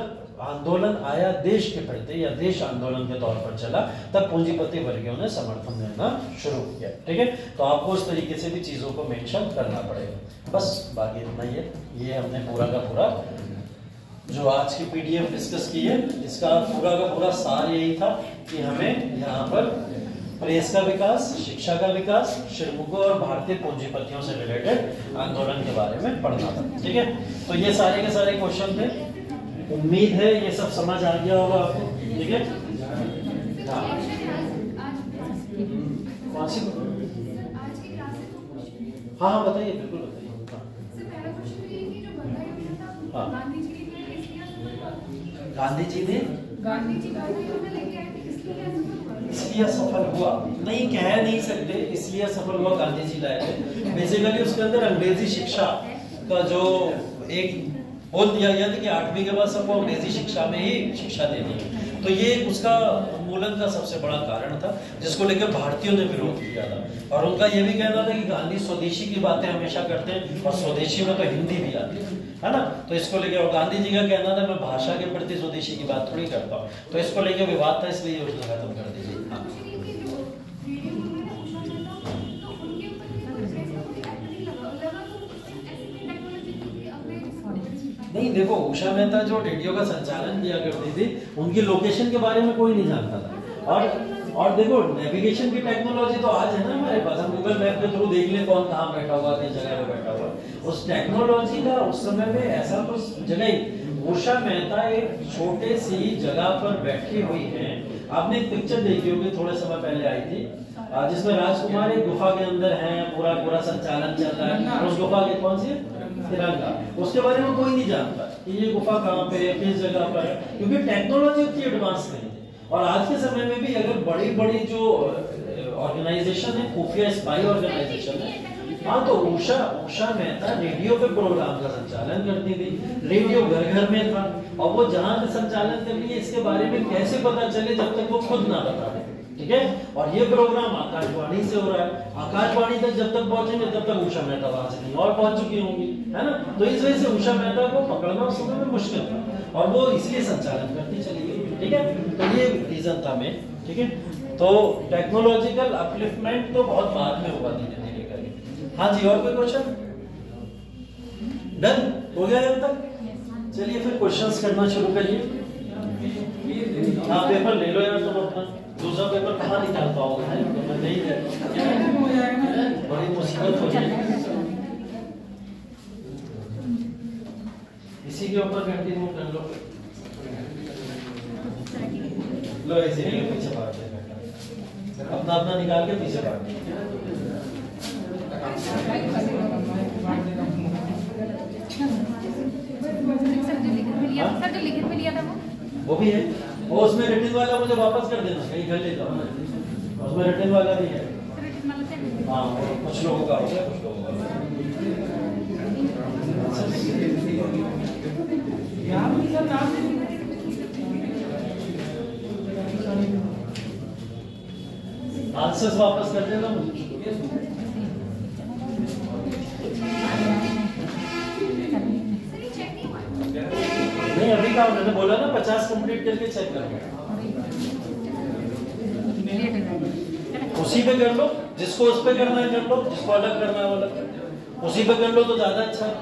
आंदोलन आया देश के प्रति या देश आंदोलन के तौर पर चला, तब पूंजीपति वर्गों ने समर्थन देना शुरू किया। ठीक है, तो आपको उस तरीके से भी चीजों को मेंशन करना पड़ेगा। बस बाकी इतना ही है। ये हमने पूरा का पूरा जो आज की पीडीएफ डिस्कस की है, इसका पूरा का पूरा सार यही था कि हमें यहाँ पर प्रेस का विकास, शिक्षा का विकास, श्रमिकों और भारतीय पूंजीपतियों से रिलेटेड आंदोलन के बारे में पढ़ना था। ठीक है, तो ये सारे के सारे क्वेश्चन थे। उम्मीद है ये सब समझ आ गया होगा आपको। ठीक है, कौन सी? हाँ हाँ बताइए, बिल्कुल बताइए। हाँ, गांधी जी ने इसलिए सफल हुआ नहीं, कह नहीं सकते इसलिए सफल हुआ गांधी जी लाए थे। बेसिकली उसके अंदर अंग्रेजी शिक्षा का जो एक बोल दिया गया था कि 8वीं के बाद सबको अंग्रेजी शिक्षा में ही शिक्षा देनी है। तो ये उसका उन्मूलन का सबसे बड़ा कारण था, जिसको लेकर भारतीयों ने विरोध किया था। और उनका ये भी कहना था कि गांधी स्वदेशी की बातें हमेशा करते हैं और स्वदेशी में तो हिंदी भी आती है ना। तो इसको लेकर, और गांधी जी का कहना था मैं भाषा के प्रति स्वदेशी की बात थोड़ी करता हूँ। तो इसको लेकर विवाद था, इसलिए योजना खत्म कर दी गई। हाँ। नहीं देखो, उषा मेहता जो रेडियो का संचालन किया करती थी, उनकी लोकेशन के बारे में कोई नहीं जानता था। और देखो, नेविगेशन की टेक्नोलॉजी तो आज है ना हमारे पास, हम गूगल मैप के थ्रू देख ले कौन कहाँ बैठा हुआ, किस जगह पे बैठा हुआ। उस टेक्नोलॉजी का उस समय में ऐसा तो जगह ही, उषा मेहता एक छोटे सी जगह पर बैठी हुई है। आपने एक पिक्चर देखी होगी, थोड़े समय पहले आई थी, जिसमें राजकुमार एक गुफा के अंदर है, पूरा संचालन चल रहा है। उस गुफा के कौन सी तिरंगा, उसके बारे में कोई नहीं जानता कि ये गुफा कहाँ पे है, किस जगह पर है, क्योंकि टेक्नोलॉजी उतनी एडवांस नहीं थी। और आज के समय में भी अगर बड़ी बड़ी जो ऑर्गेनाइजेशन है, खुफिया स्पाई ऑर्गेनाइजेशन है, हाँ, तो उषा मेहता रेडियो पे प्रोग्राम का संचालन करती थी। रेडियो घर घर में था, और वो जहाँ संचालन कर रही है इसके बारे में कैसे पता चले जब तक वो खुद ना बता दे। ठीक है, और ये प्रोग्राम आकाशवाणी से हो रहा है। आकाशवाणी तक जब तक पहुंचेंगे तब तक उषा मेहता वहां से कहीं और पहुंच चुकी होंगी, है ना। तो इस वजह से उषा मेहता को पकड़ना उस समय में मुश्किल था, और वो इसलिए संचालन करती चली गई। ठीक है, तो ये रीजन था मेन। ठीक है, तो टेक्नोलॉजिकल अपलिफ्टमेंट तो बहुत बाद में होगा धीरे धीरे करके। हाँ जी, और कोई क्वेश्चन? डन हो गया जब तक? चलिए फिर क्वेश्चंस करना शुरू करिए। हाँ, पेपर ले लो यार, तुम अपना दूसरा पेपर कहाँ निकाल पाओगे, नहीं है, बड़ी मुसीबत हो जाएगी। इसी के ऊपर कंटिन्यू कर लो। लो ऐसे ही पीछे बांट दे, अपना अपना निकाल के पीछे बांट दे। सर जो लिखित में लिया था वो भी है, और उसमें रिटन वाला मुझे वापस कर देना, कहीं घर ले जाओ ना, उसमें रिटन वाला भी है। हाँ, कुछ लोगों का हो गया, कुछ लोगों का आंसर्स वापस कर देना मुझे। नहीं, अभी का मैंने बोला ना 50 कंप्लीट करके चेक करो। उसी पे कर लो, जिसको उस पे करना है कर लो, जिसको अलग करना है वो अलग कर दो। उसी पे कर लो तो ज्यादा अच्छा है।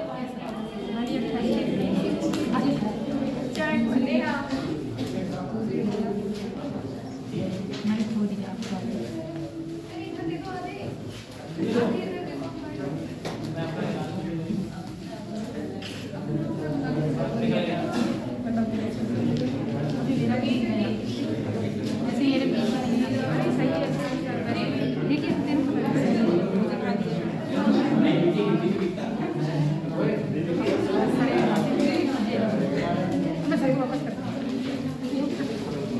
मैं सर को वापस करता हूँ।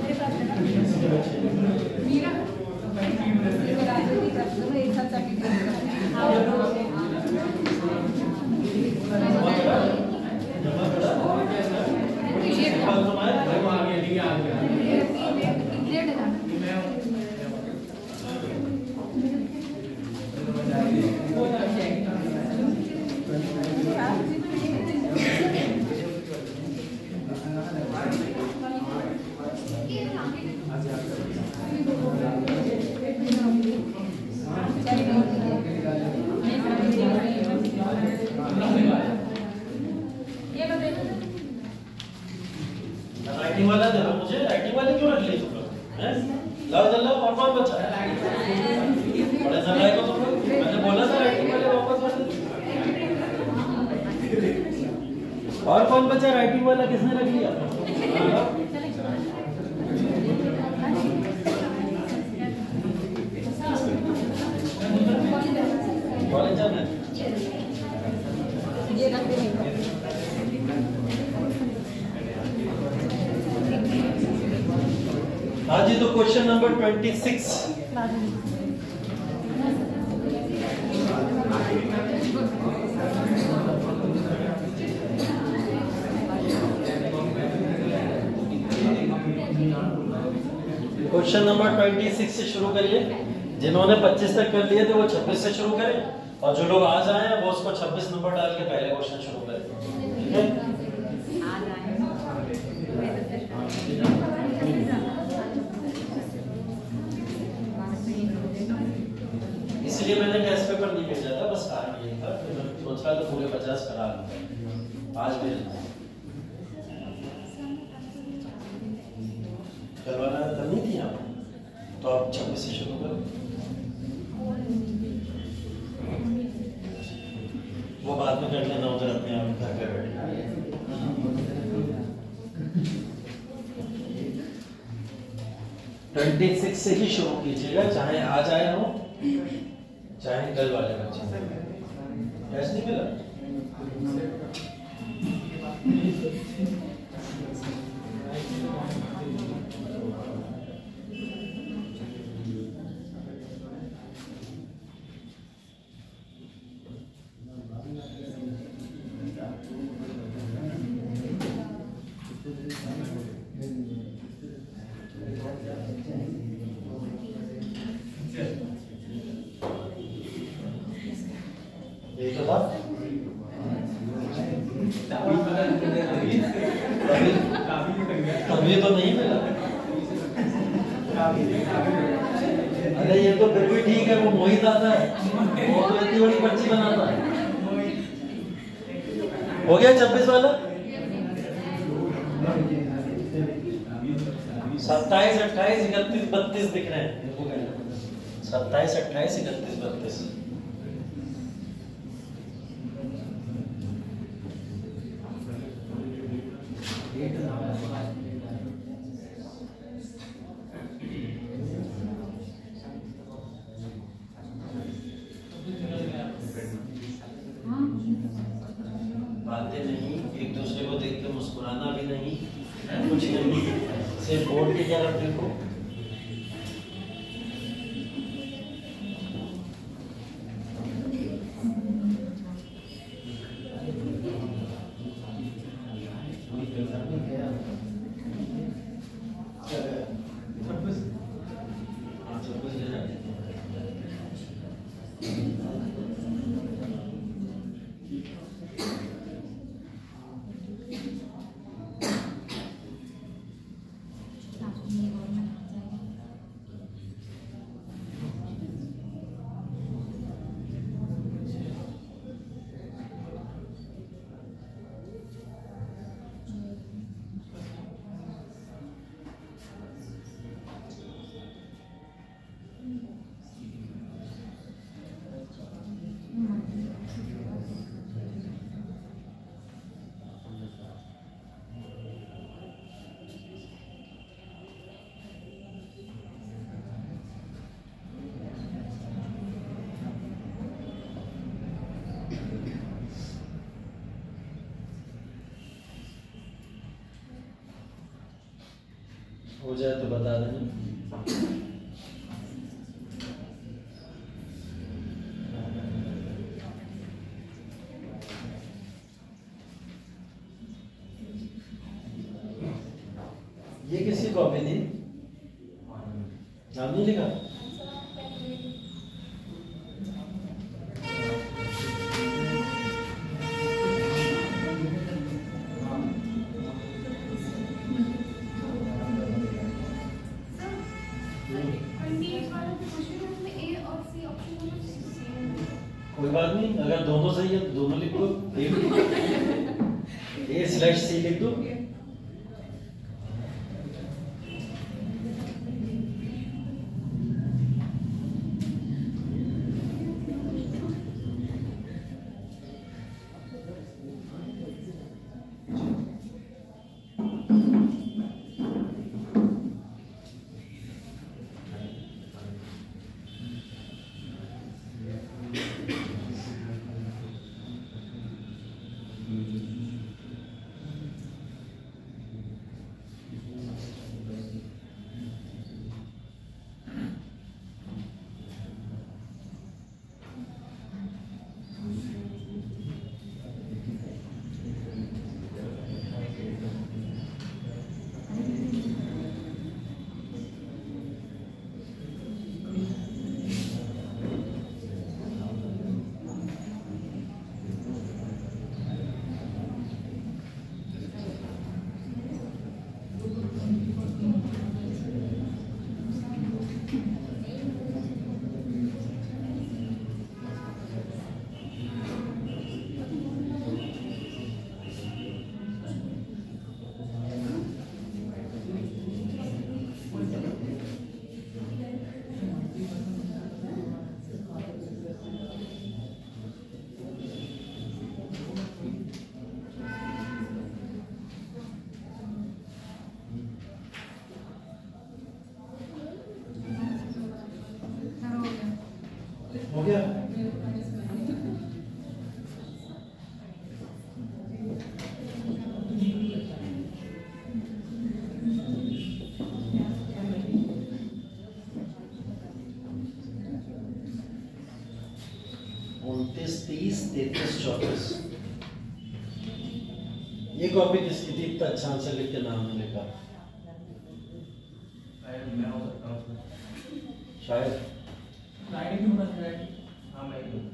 मेरे पास है ना मीरा दोनों एक साथ जाके राइटिंग वाला दे दो मुझे। राइटिंग वाले क्यों रख लिए तुम लोग? हैं? लाओ जल्दी और कौन बचा? बड़े समय को तुम लोग, मैंने बोला था राइटिंग वाले वापस कर दो। और कौन बचा? राइटिंग वाला किसने रख लिया? कॉलेज जाना है? ये रख देंगे। हाँ जी, तो क्वेश्चन नंबर 26। क्वेश्चन नंबर 26 से शुरू करिए। जिन्होंने 25 तक कर लिए थे वो 26 से शुरू करें, और जो लोग आज आए हैं वो उसको 26 नंबर डाल के पहले क्वेश्चन शुरू करें। ठीक है? इसलिए मैंने टेस्ट पेपर नहीं भेजा था, बस कारण यही था कि मैं सोच रहा था पूरे 50 करा लूंगा, आज भेजना है। करवाना नहीं थी आप, तो आप 26 से शुरू करो। वो बाद में कर लेना उधर अपने आप घर पे बैठे। 26 से ही शुरू कीजिएगा, चाहे आज आए हो चाहे कल वाले बच्चे। कैसे नहीं मिला? यही तो था। तभी तो नहीं मिला। अरे ये तो फिर भी ठीक है, वो मोहित आता है, वो तो इतनी बड़ी पर्ची बनाता है। हो गया 26 वाला? 27, 28, 31, 32 दिख रहे हैं। 27, 28, 31, 32। बातें नहीं, एक दूसरे को देख के मुस्कुराना भी नहीं, कुछ नहीं, सिर्फ बोर्ड की तरफ देखो। हो जाए तो बता देना। ये किसकी कॉपी थी? नाम नहीं लिखा? कोई बात नहीं, अगर दोनों सही है तो दोनों लिख दो। A/C लिख दो। हो गया? उनतीस, 30, 33, 34। ये कॉपी किसकी थी? इतना अच्छा आंसर लिख के नाम नहीं लिखा। मैं हो सकता हूँ उसमें। शायद राइटिंग क्यों बस राइटिंग? हाँ मैं ही गए?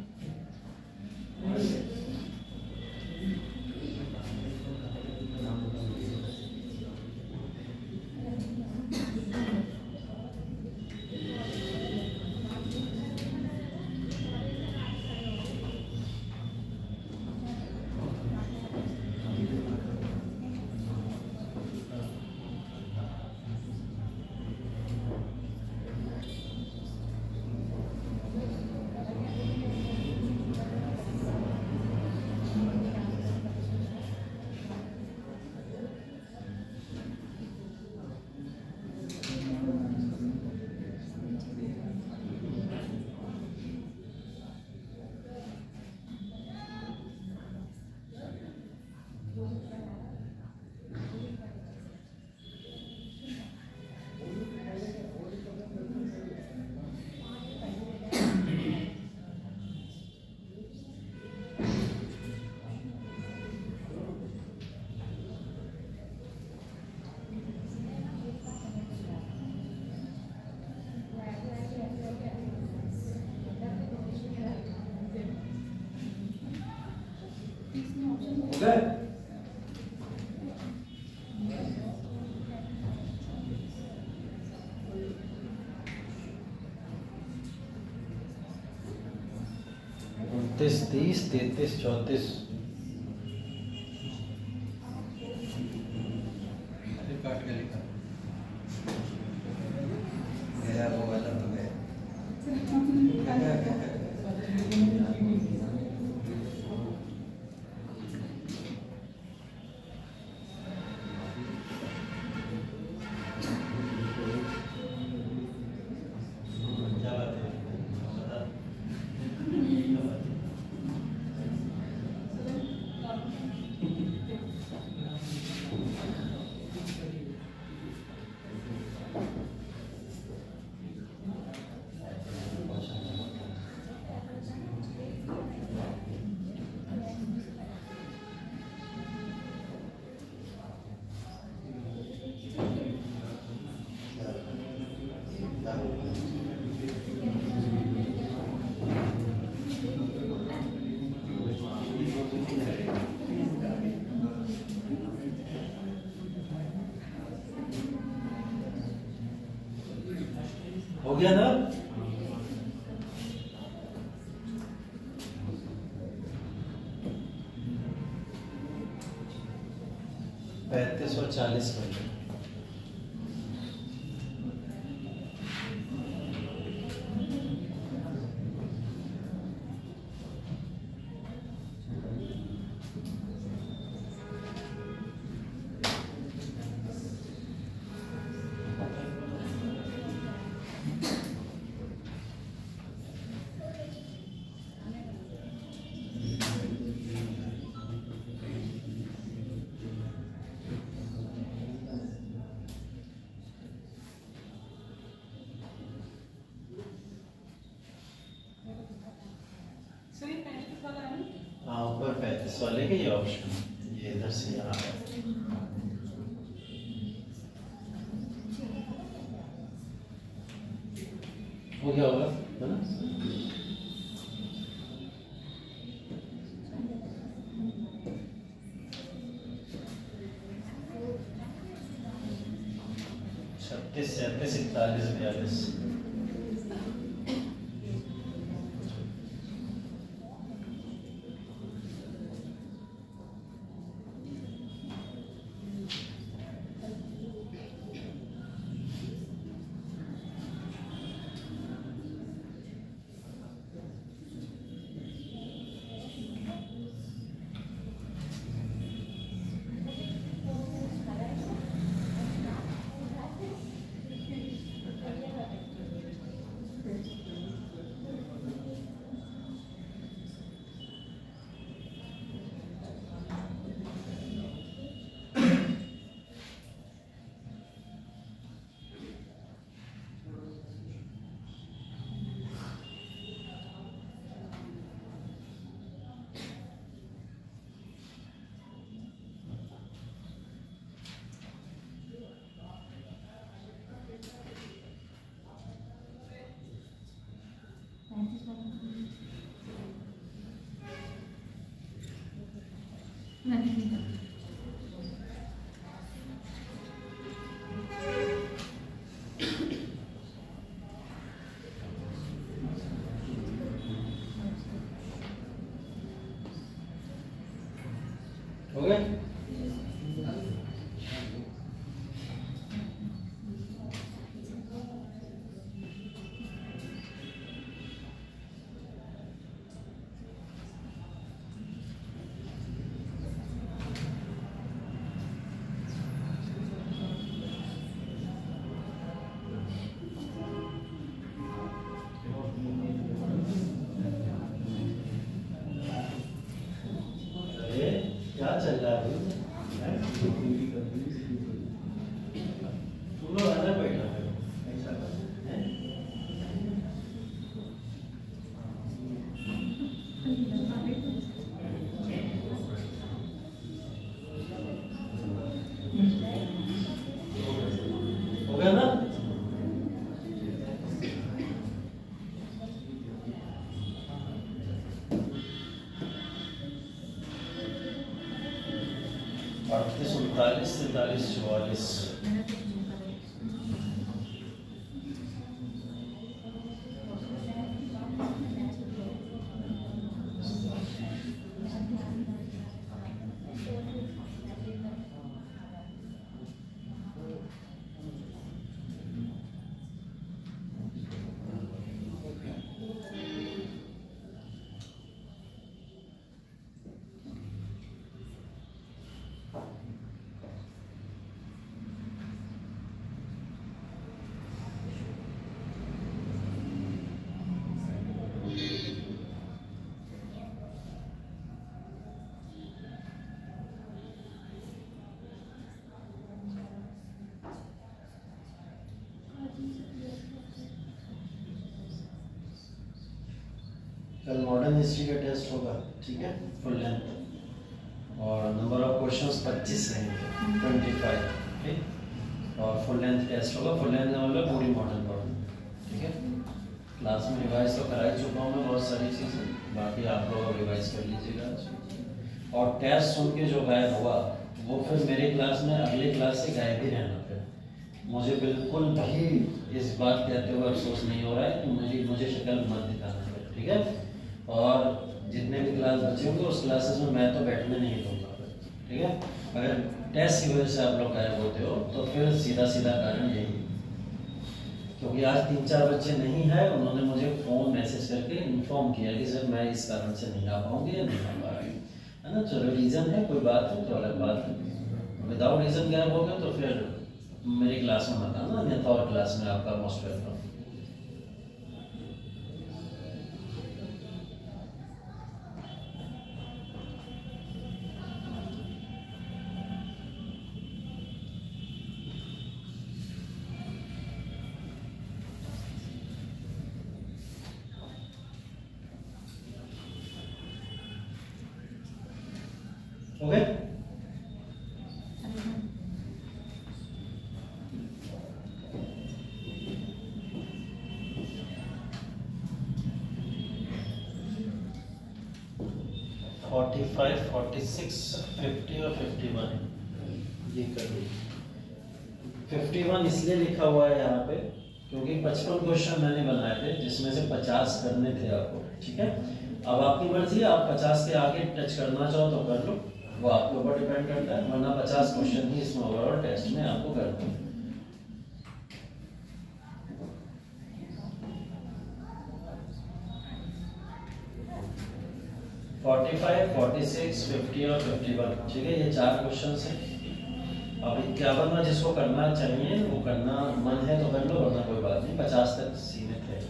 29, 30, 33, 34। काट के लिखा। मेरा वो वाला तो है। क्या बात है? बता। हो गया ना? 35 और 40 कर लो। हाँ ऊपर 35 वाले के ये ऑप्शन, ये इधर से यहाँ है। हो गया होगा है ना? छत्तीस 37 41 42। हो गया? क्या चल रहा है? तुम लोग अंदर बैठा है ऐसा है? हो गया ना? अड़तीस 39 43 44। कल मॉडर्न हिस्ट्री का टेस्ट होगा, ठीक है, फुल लेंथ, और नंबर ऑफ क्वेश्चंस 25 रहेंगे, 25, ठीक। और फुल लेंथ टेस्ट होगा। फुल लेंथ में मतलब पूरी मॉडर्न पढ़ना, ठीक है। क्लास में रिवाइज तो करा ही चुका हूँ मैं बहुत सारी चीज़ें, बाकी आप लोग रिवाइज कर लीजिएगा। और टेस्ट सुन के जो गायब हुआ वो फिर मेरे क्लास में अगले क्लास से गायब ही रहना फिर, मुझे बिल्कुल भी इस बात कहते हुए अफसोस नहीं हो रहा है कि मुझे शक्ल मत दिखाना है, ठीक है। और जितने भी क्लास बचे होंगे उस क्लासेस में मैं तो बैठने नहीं दूंगा, ठीक है। अगर टेस्ट की वजह से आप लोग गायब होते हो तो फिर सीधा सीधा कारण यही, क्योंकि आज 3-4 बच्चे नहीं है, उन्होंने मुझे फ़ोन मैसेज करके इन्फॉर्म किया कि सर मैं इस कारण से नहीं आ पाऊंगी या नहीं आ पा रही, है ना। चलो रीज़न है, कोई बात है तो अलग बात है। विदाउट रीज़न गायब हो गए तो फिर मेरी क्लास में मत आना, अन्यथा और क्लास में आपका मोस्ट वेलकम। ओके, 45, 46, 50 और 51 ये कर ली। 51 इसलिए लिखा हुआ है यहाँ पे क्योंकि 55 क्वेश्चन मैंने बनाए थे जिसमें से 50 करने थे आपको, ठीक है। अब आपकी मर्जी है, आप 50 के आगे टच करना चाहो तो कर लो, वो आपके ऊपर डिपेंड करता है, वरना 50 क्वेश्चन ही इसमें ओवरऑल टेस्ट में आपको करना है। और 46, 50 और 51, ठीक है, ये 4 क्वेश्चन है। अब 51 में जिसको करना चाहिए वो करना मन है तो कर लो, वरना कोई बात नहीं, 50 तक सीमित है।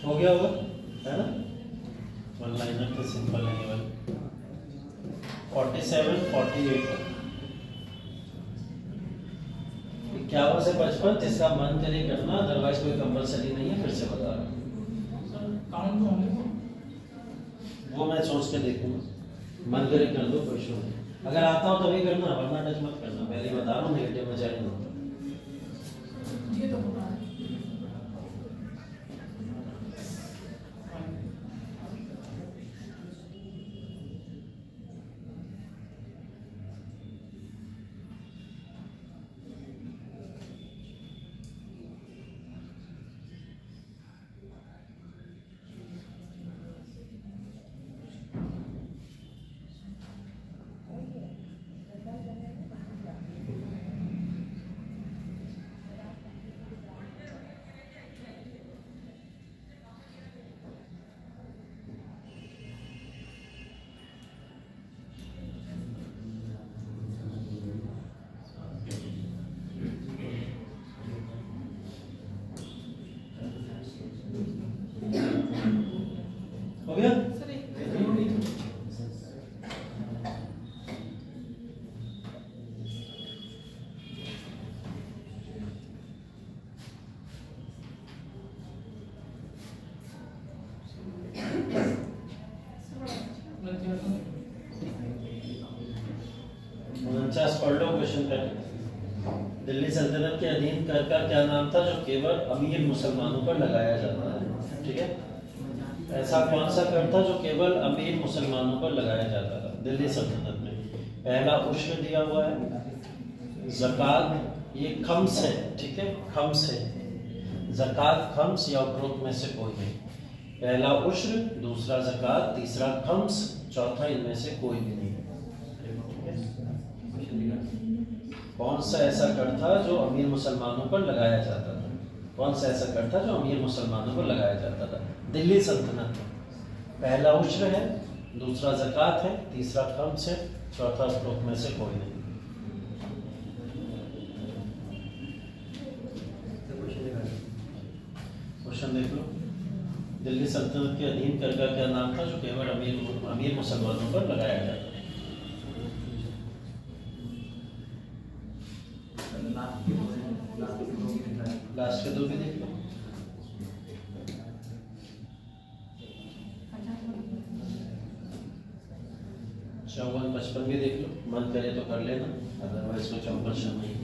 हो गया होगा, है ना। वन लाइनर तो सिंपल है केवल। 47, 48, 51 से 55 जिसका मन करे करना, अदरवाइज कोई कंपलसरी नहीं है, फिर से बता रहा हूँ। वो मैं सोच के देखूंगा, मन करे कर दो, कोई इशू नहीं। अगर आता हो तभी करना, वरना टच मत करना, पहले ही बता रहाहूँ, नेगेटिव में जाए नहीं। हो गया? पढ़ लो क्वेश्चन कर। दिल्ली सल्तनत के अधीन कर का क्या नाम था जो केवल अमीर मुसलमानों पर लगाया जाता है? ठीक है, ऐसा कौन सा कर था जो केवल अमीर मुसलमानों पर लगाया जाता था दिल्ली सल्तनत में? पहला उश्र दिया हुआ है, ज़कात ये खम्स है, ठीक है, खम्स है, ज़कात खम्स या उपरोक्त में से कोई नहीं। पहला उश्र, दूसरा ज़कात, तीसरा खम्स, चौथा इनमें से कोई भी नहीं। कौन सा ऐसा कर था जो अमीर मुसलमानों पर लगाया जाता था? कौन सा ऐसा कर था जो अमीर मुसलमानों पर लगाया जाता था दिल्ली सल्तनत में? पहला उश्र है, दूसरा ज़कात है, तीसरा खम्स है, चौथा उपरोक्त में से कोई नहीं। दिल्ली सल्तनत के अधीन कर का क्या नाम था जो केवल अमीर मुसलमानों पर लगाया जाता था? लास्ट के दो भी देख लो। 54-55 भी देख लो, मन करे तो कर लेना, अदरवाइज कुछ ऑपरेशन नहीं।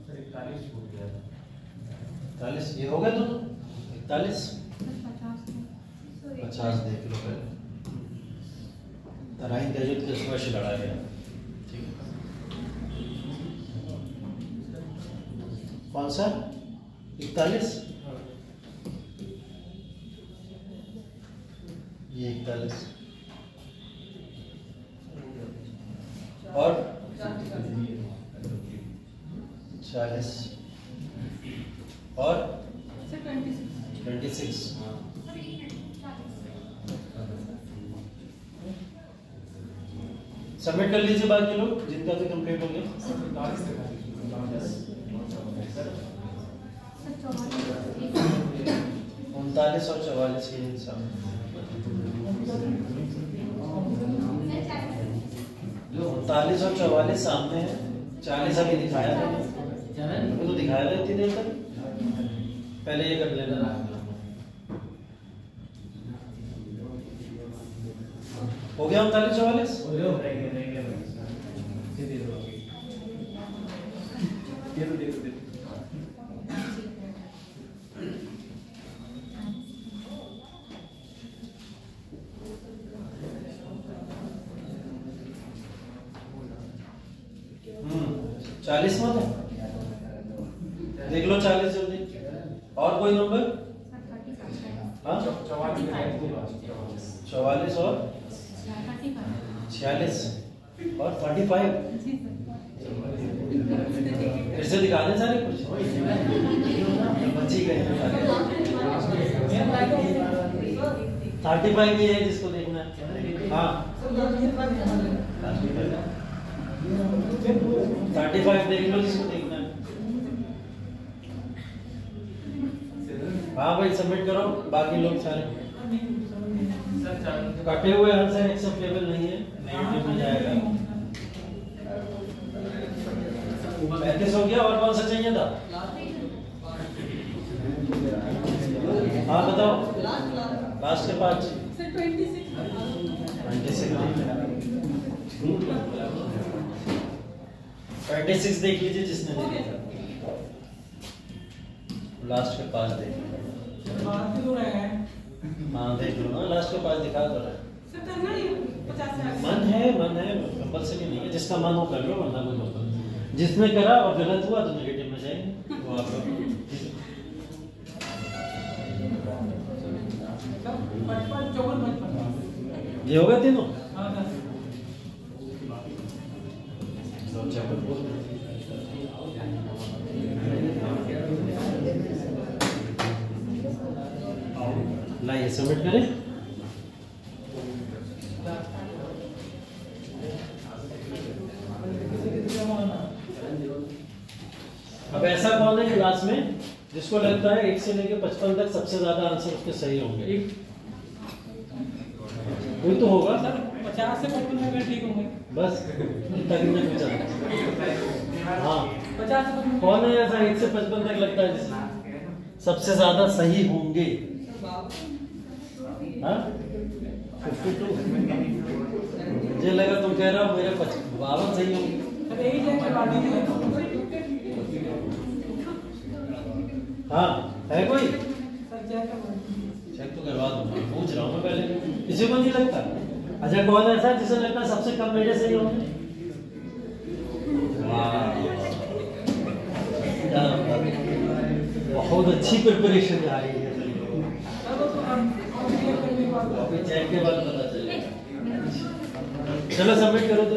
सर 41 छूट गया था। 41 ये हो गया दोनों? 41 50 50 देख लो पहले। तराइन तजुद के स्पर्श लड़ा गया, ठीक है। कौन सा? 41 ये 41 और 40 और 26 सबमिट कर लीजिए बाकी लोग जिनका तो कंप्लीट हो गया। 39 और 44 के हिसाब 39 और 44 सामने है, 40 अभी दिखाया था, अभी तो दिखाया था इतनी देर तक। पहले ये कर लेना, हो गया 39-44। चालीस मत है, देख लो 40 जल्दी। और कोई नंबर? हाँ 44 और 46 और 45 फिर से दिखा दें सारे कुछ बची गए। 35 भी है जिसको देखना है। हाँ 35 देख लो जिसको देखना है। हाँ भाई सबमिट करो बाकी लोग सारे। कटे हुए आंसर एक्सेप्टेबल नहीं है, नेगेटिव में जाएगा। 35 हो गया, और कौन सा चाहिए था? हाँ बताओ, लास्ट के 5 26 देख लीजिए जिसने देखा। लास्ट के 5 देख लीजिए। हाँ देख लो ना, लास्ट के 5 दिखा दो। मन है कंपल्सरी नहीं है, जिसका मन हो कर लो, वरना कोई मतलब। जिसने करा और गलत हुआ तो नेगेटिव में जाएंगे वो आप लोग। ये हो गए तीनों? लाइए सबमिट करें। अब ऐसा कौन है क्लास में जिसको लगता है 1 से लेकर 55 तक सबसे ज्यादा आंसर उसके सही होंगे? कोई तो होगा सर। 50 से 55 ठीक होंगे बस इतना कितना पूछा। हाँ 50 से 55 कौन है ऐसा 1 से 55 तक लगता है जिससे सबसे ज्यादा सही होंगे? हाँ 52। मुझे लगा तुम कह रहे हो मेरे 52 सही होंगे। हाँ है कोई? चेक तो करवा दो, पूछ रहा हूँ मैं पहले। किसी को नहीं लगता? अच्छा कौन ऐसा है जिसे लगता है सबसे कम मेरे सही होंगे? बहुत अच्छी प्रिपरेशन आ रही है। चेक के बाद पता चलेगा। चलो सबमिट करो तो।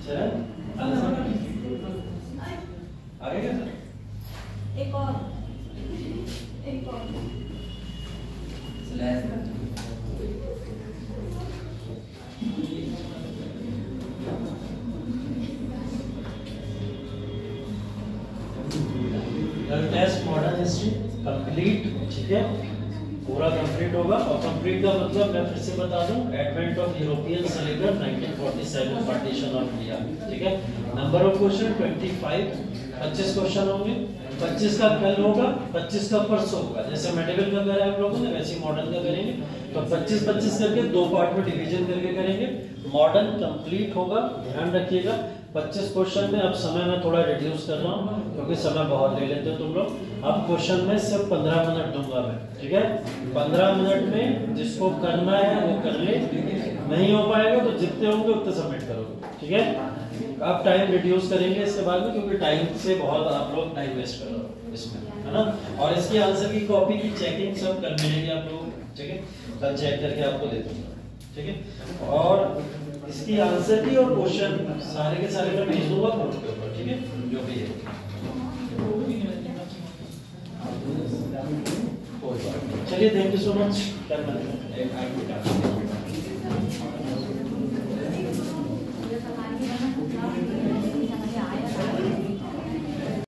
चल आगे क्या सर? एक और टेस्ट मॉडर्न हिस्ट्री कंप्लीट, ठीक है, पूरा कंप्लीट होगा। और कंप्लीट का मतलब मैं फिर से बता दूं, एडवेंट ऑफ यूरोपियन से लेकर 1947 पार्टीशन ऑफ इंडिया, ठीक है। नंबर ऑफ क्वेश्चन 25, 25 क्वेश्चन होंगे। 25 का कल होगा, 25 का परसों होगा। जैसे मेडिकल का करा है हम लोगों ने, वैसे मॉडर्न का करेंगे। तो 25-25 करके दो पार्ट में डिवीजन करके करेंगे। मॉडर्न कंप्लीट होगा, ध्यान रखिएगा। 25 क्वेश्चन में अब समय मैं थोड़ा रिड्यूस कर रहा हूँ क्योंकि समय बहुत ले लेते हो तुम लोग। अब क्वेश्चन में सिर्फ 15 मिनट दूंगा मैं, ठीक है। 15 मिनट में जिसको करना है वो कर ले, नहीं हो पाएगा तो जितने होंगे उतने सबमिट करोगे, ठीक है। अब टाइम रिड्यूस करेंगे इसके बाद में, क्योंकि टाइम से बहुत आप लोग टाइम वेस्ट कर रहे हो इसमें, है ना। और इसकी आंसर की कॉपी की चेकिंग सब कल मिलेगी आप लोगों को, ठीक है। कल चेक करके आपको दे दूंगा, ठीक है। और इसकी आंसर की और क्वेश्चन सारे के सारे मैं भेज दूंगा बोर्ड के ऊपर, ठीक है, जो भी है। चलिए, थैंक यू सो मच। आया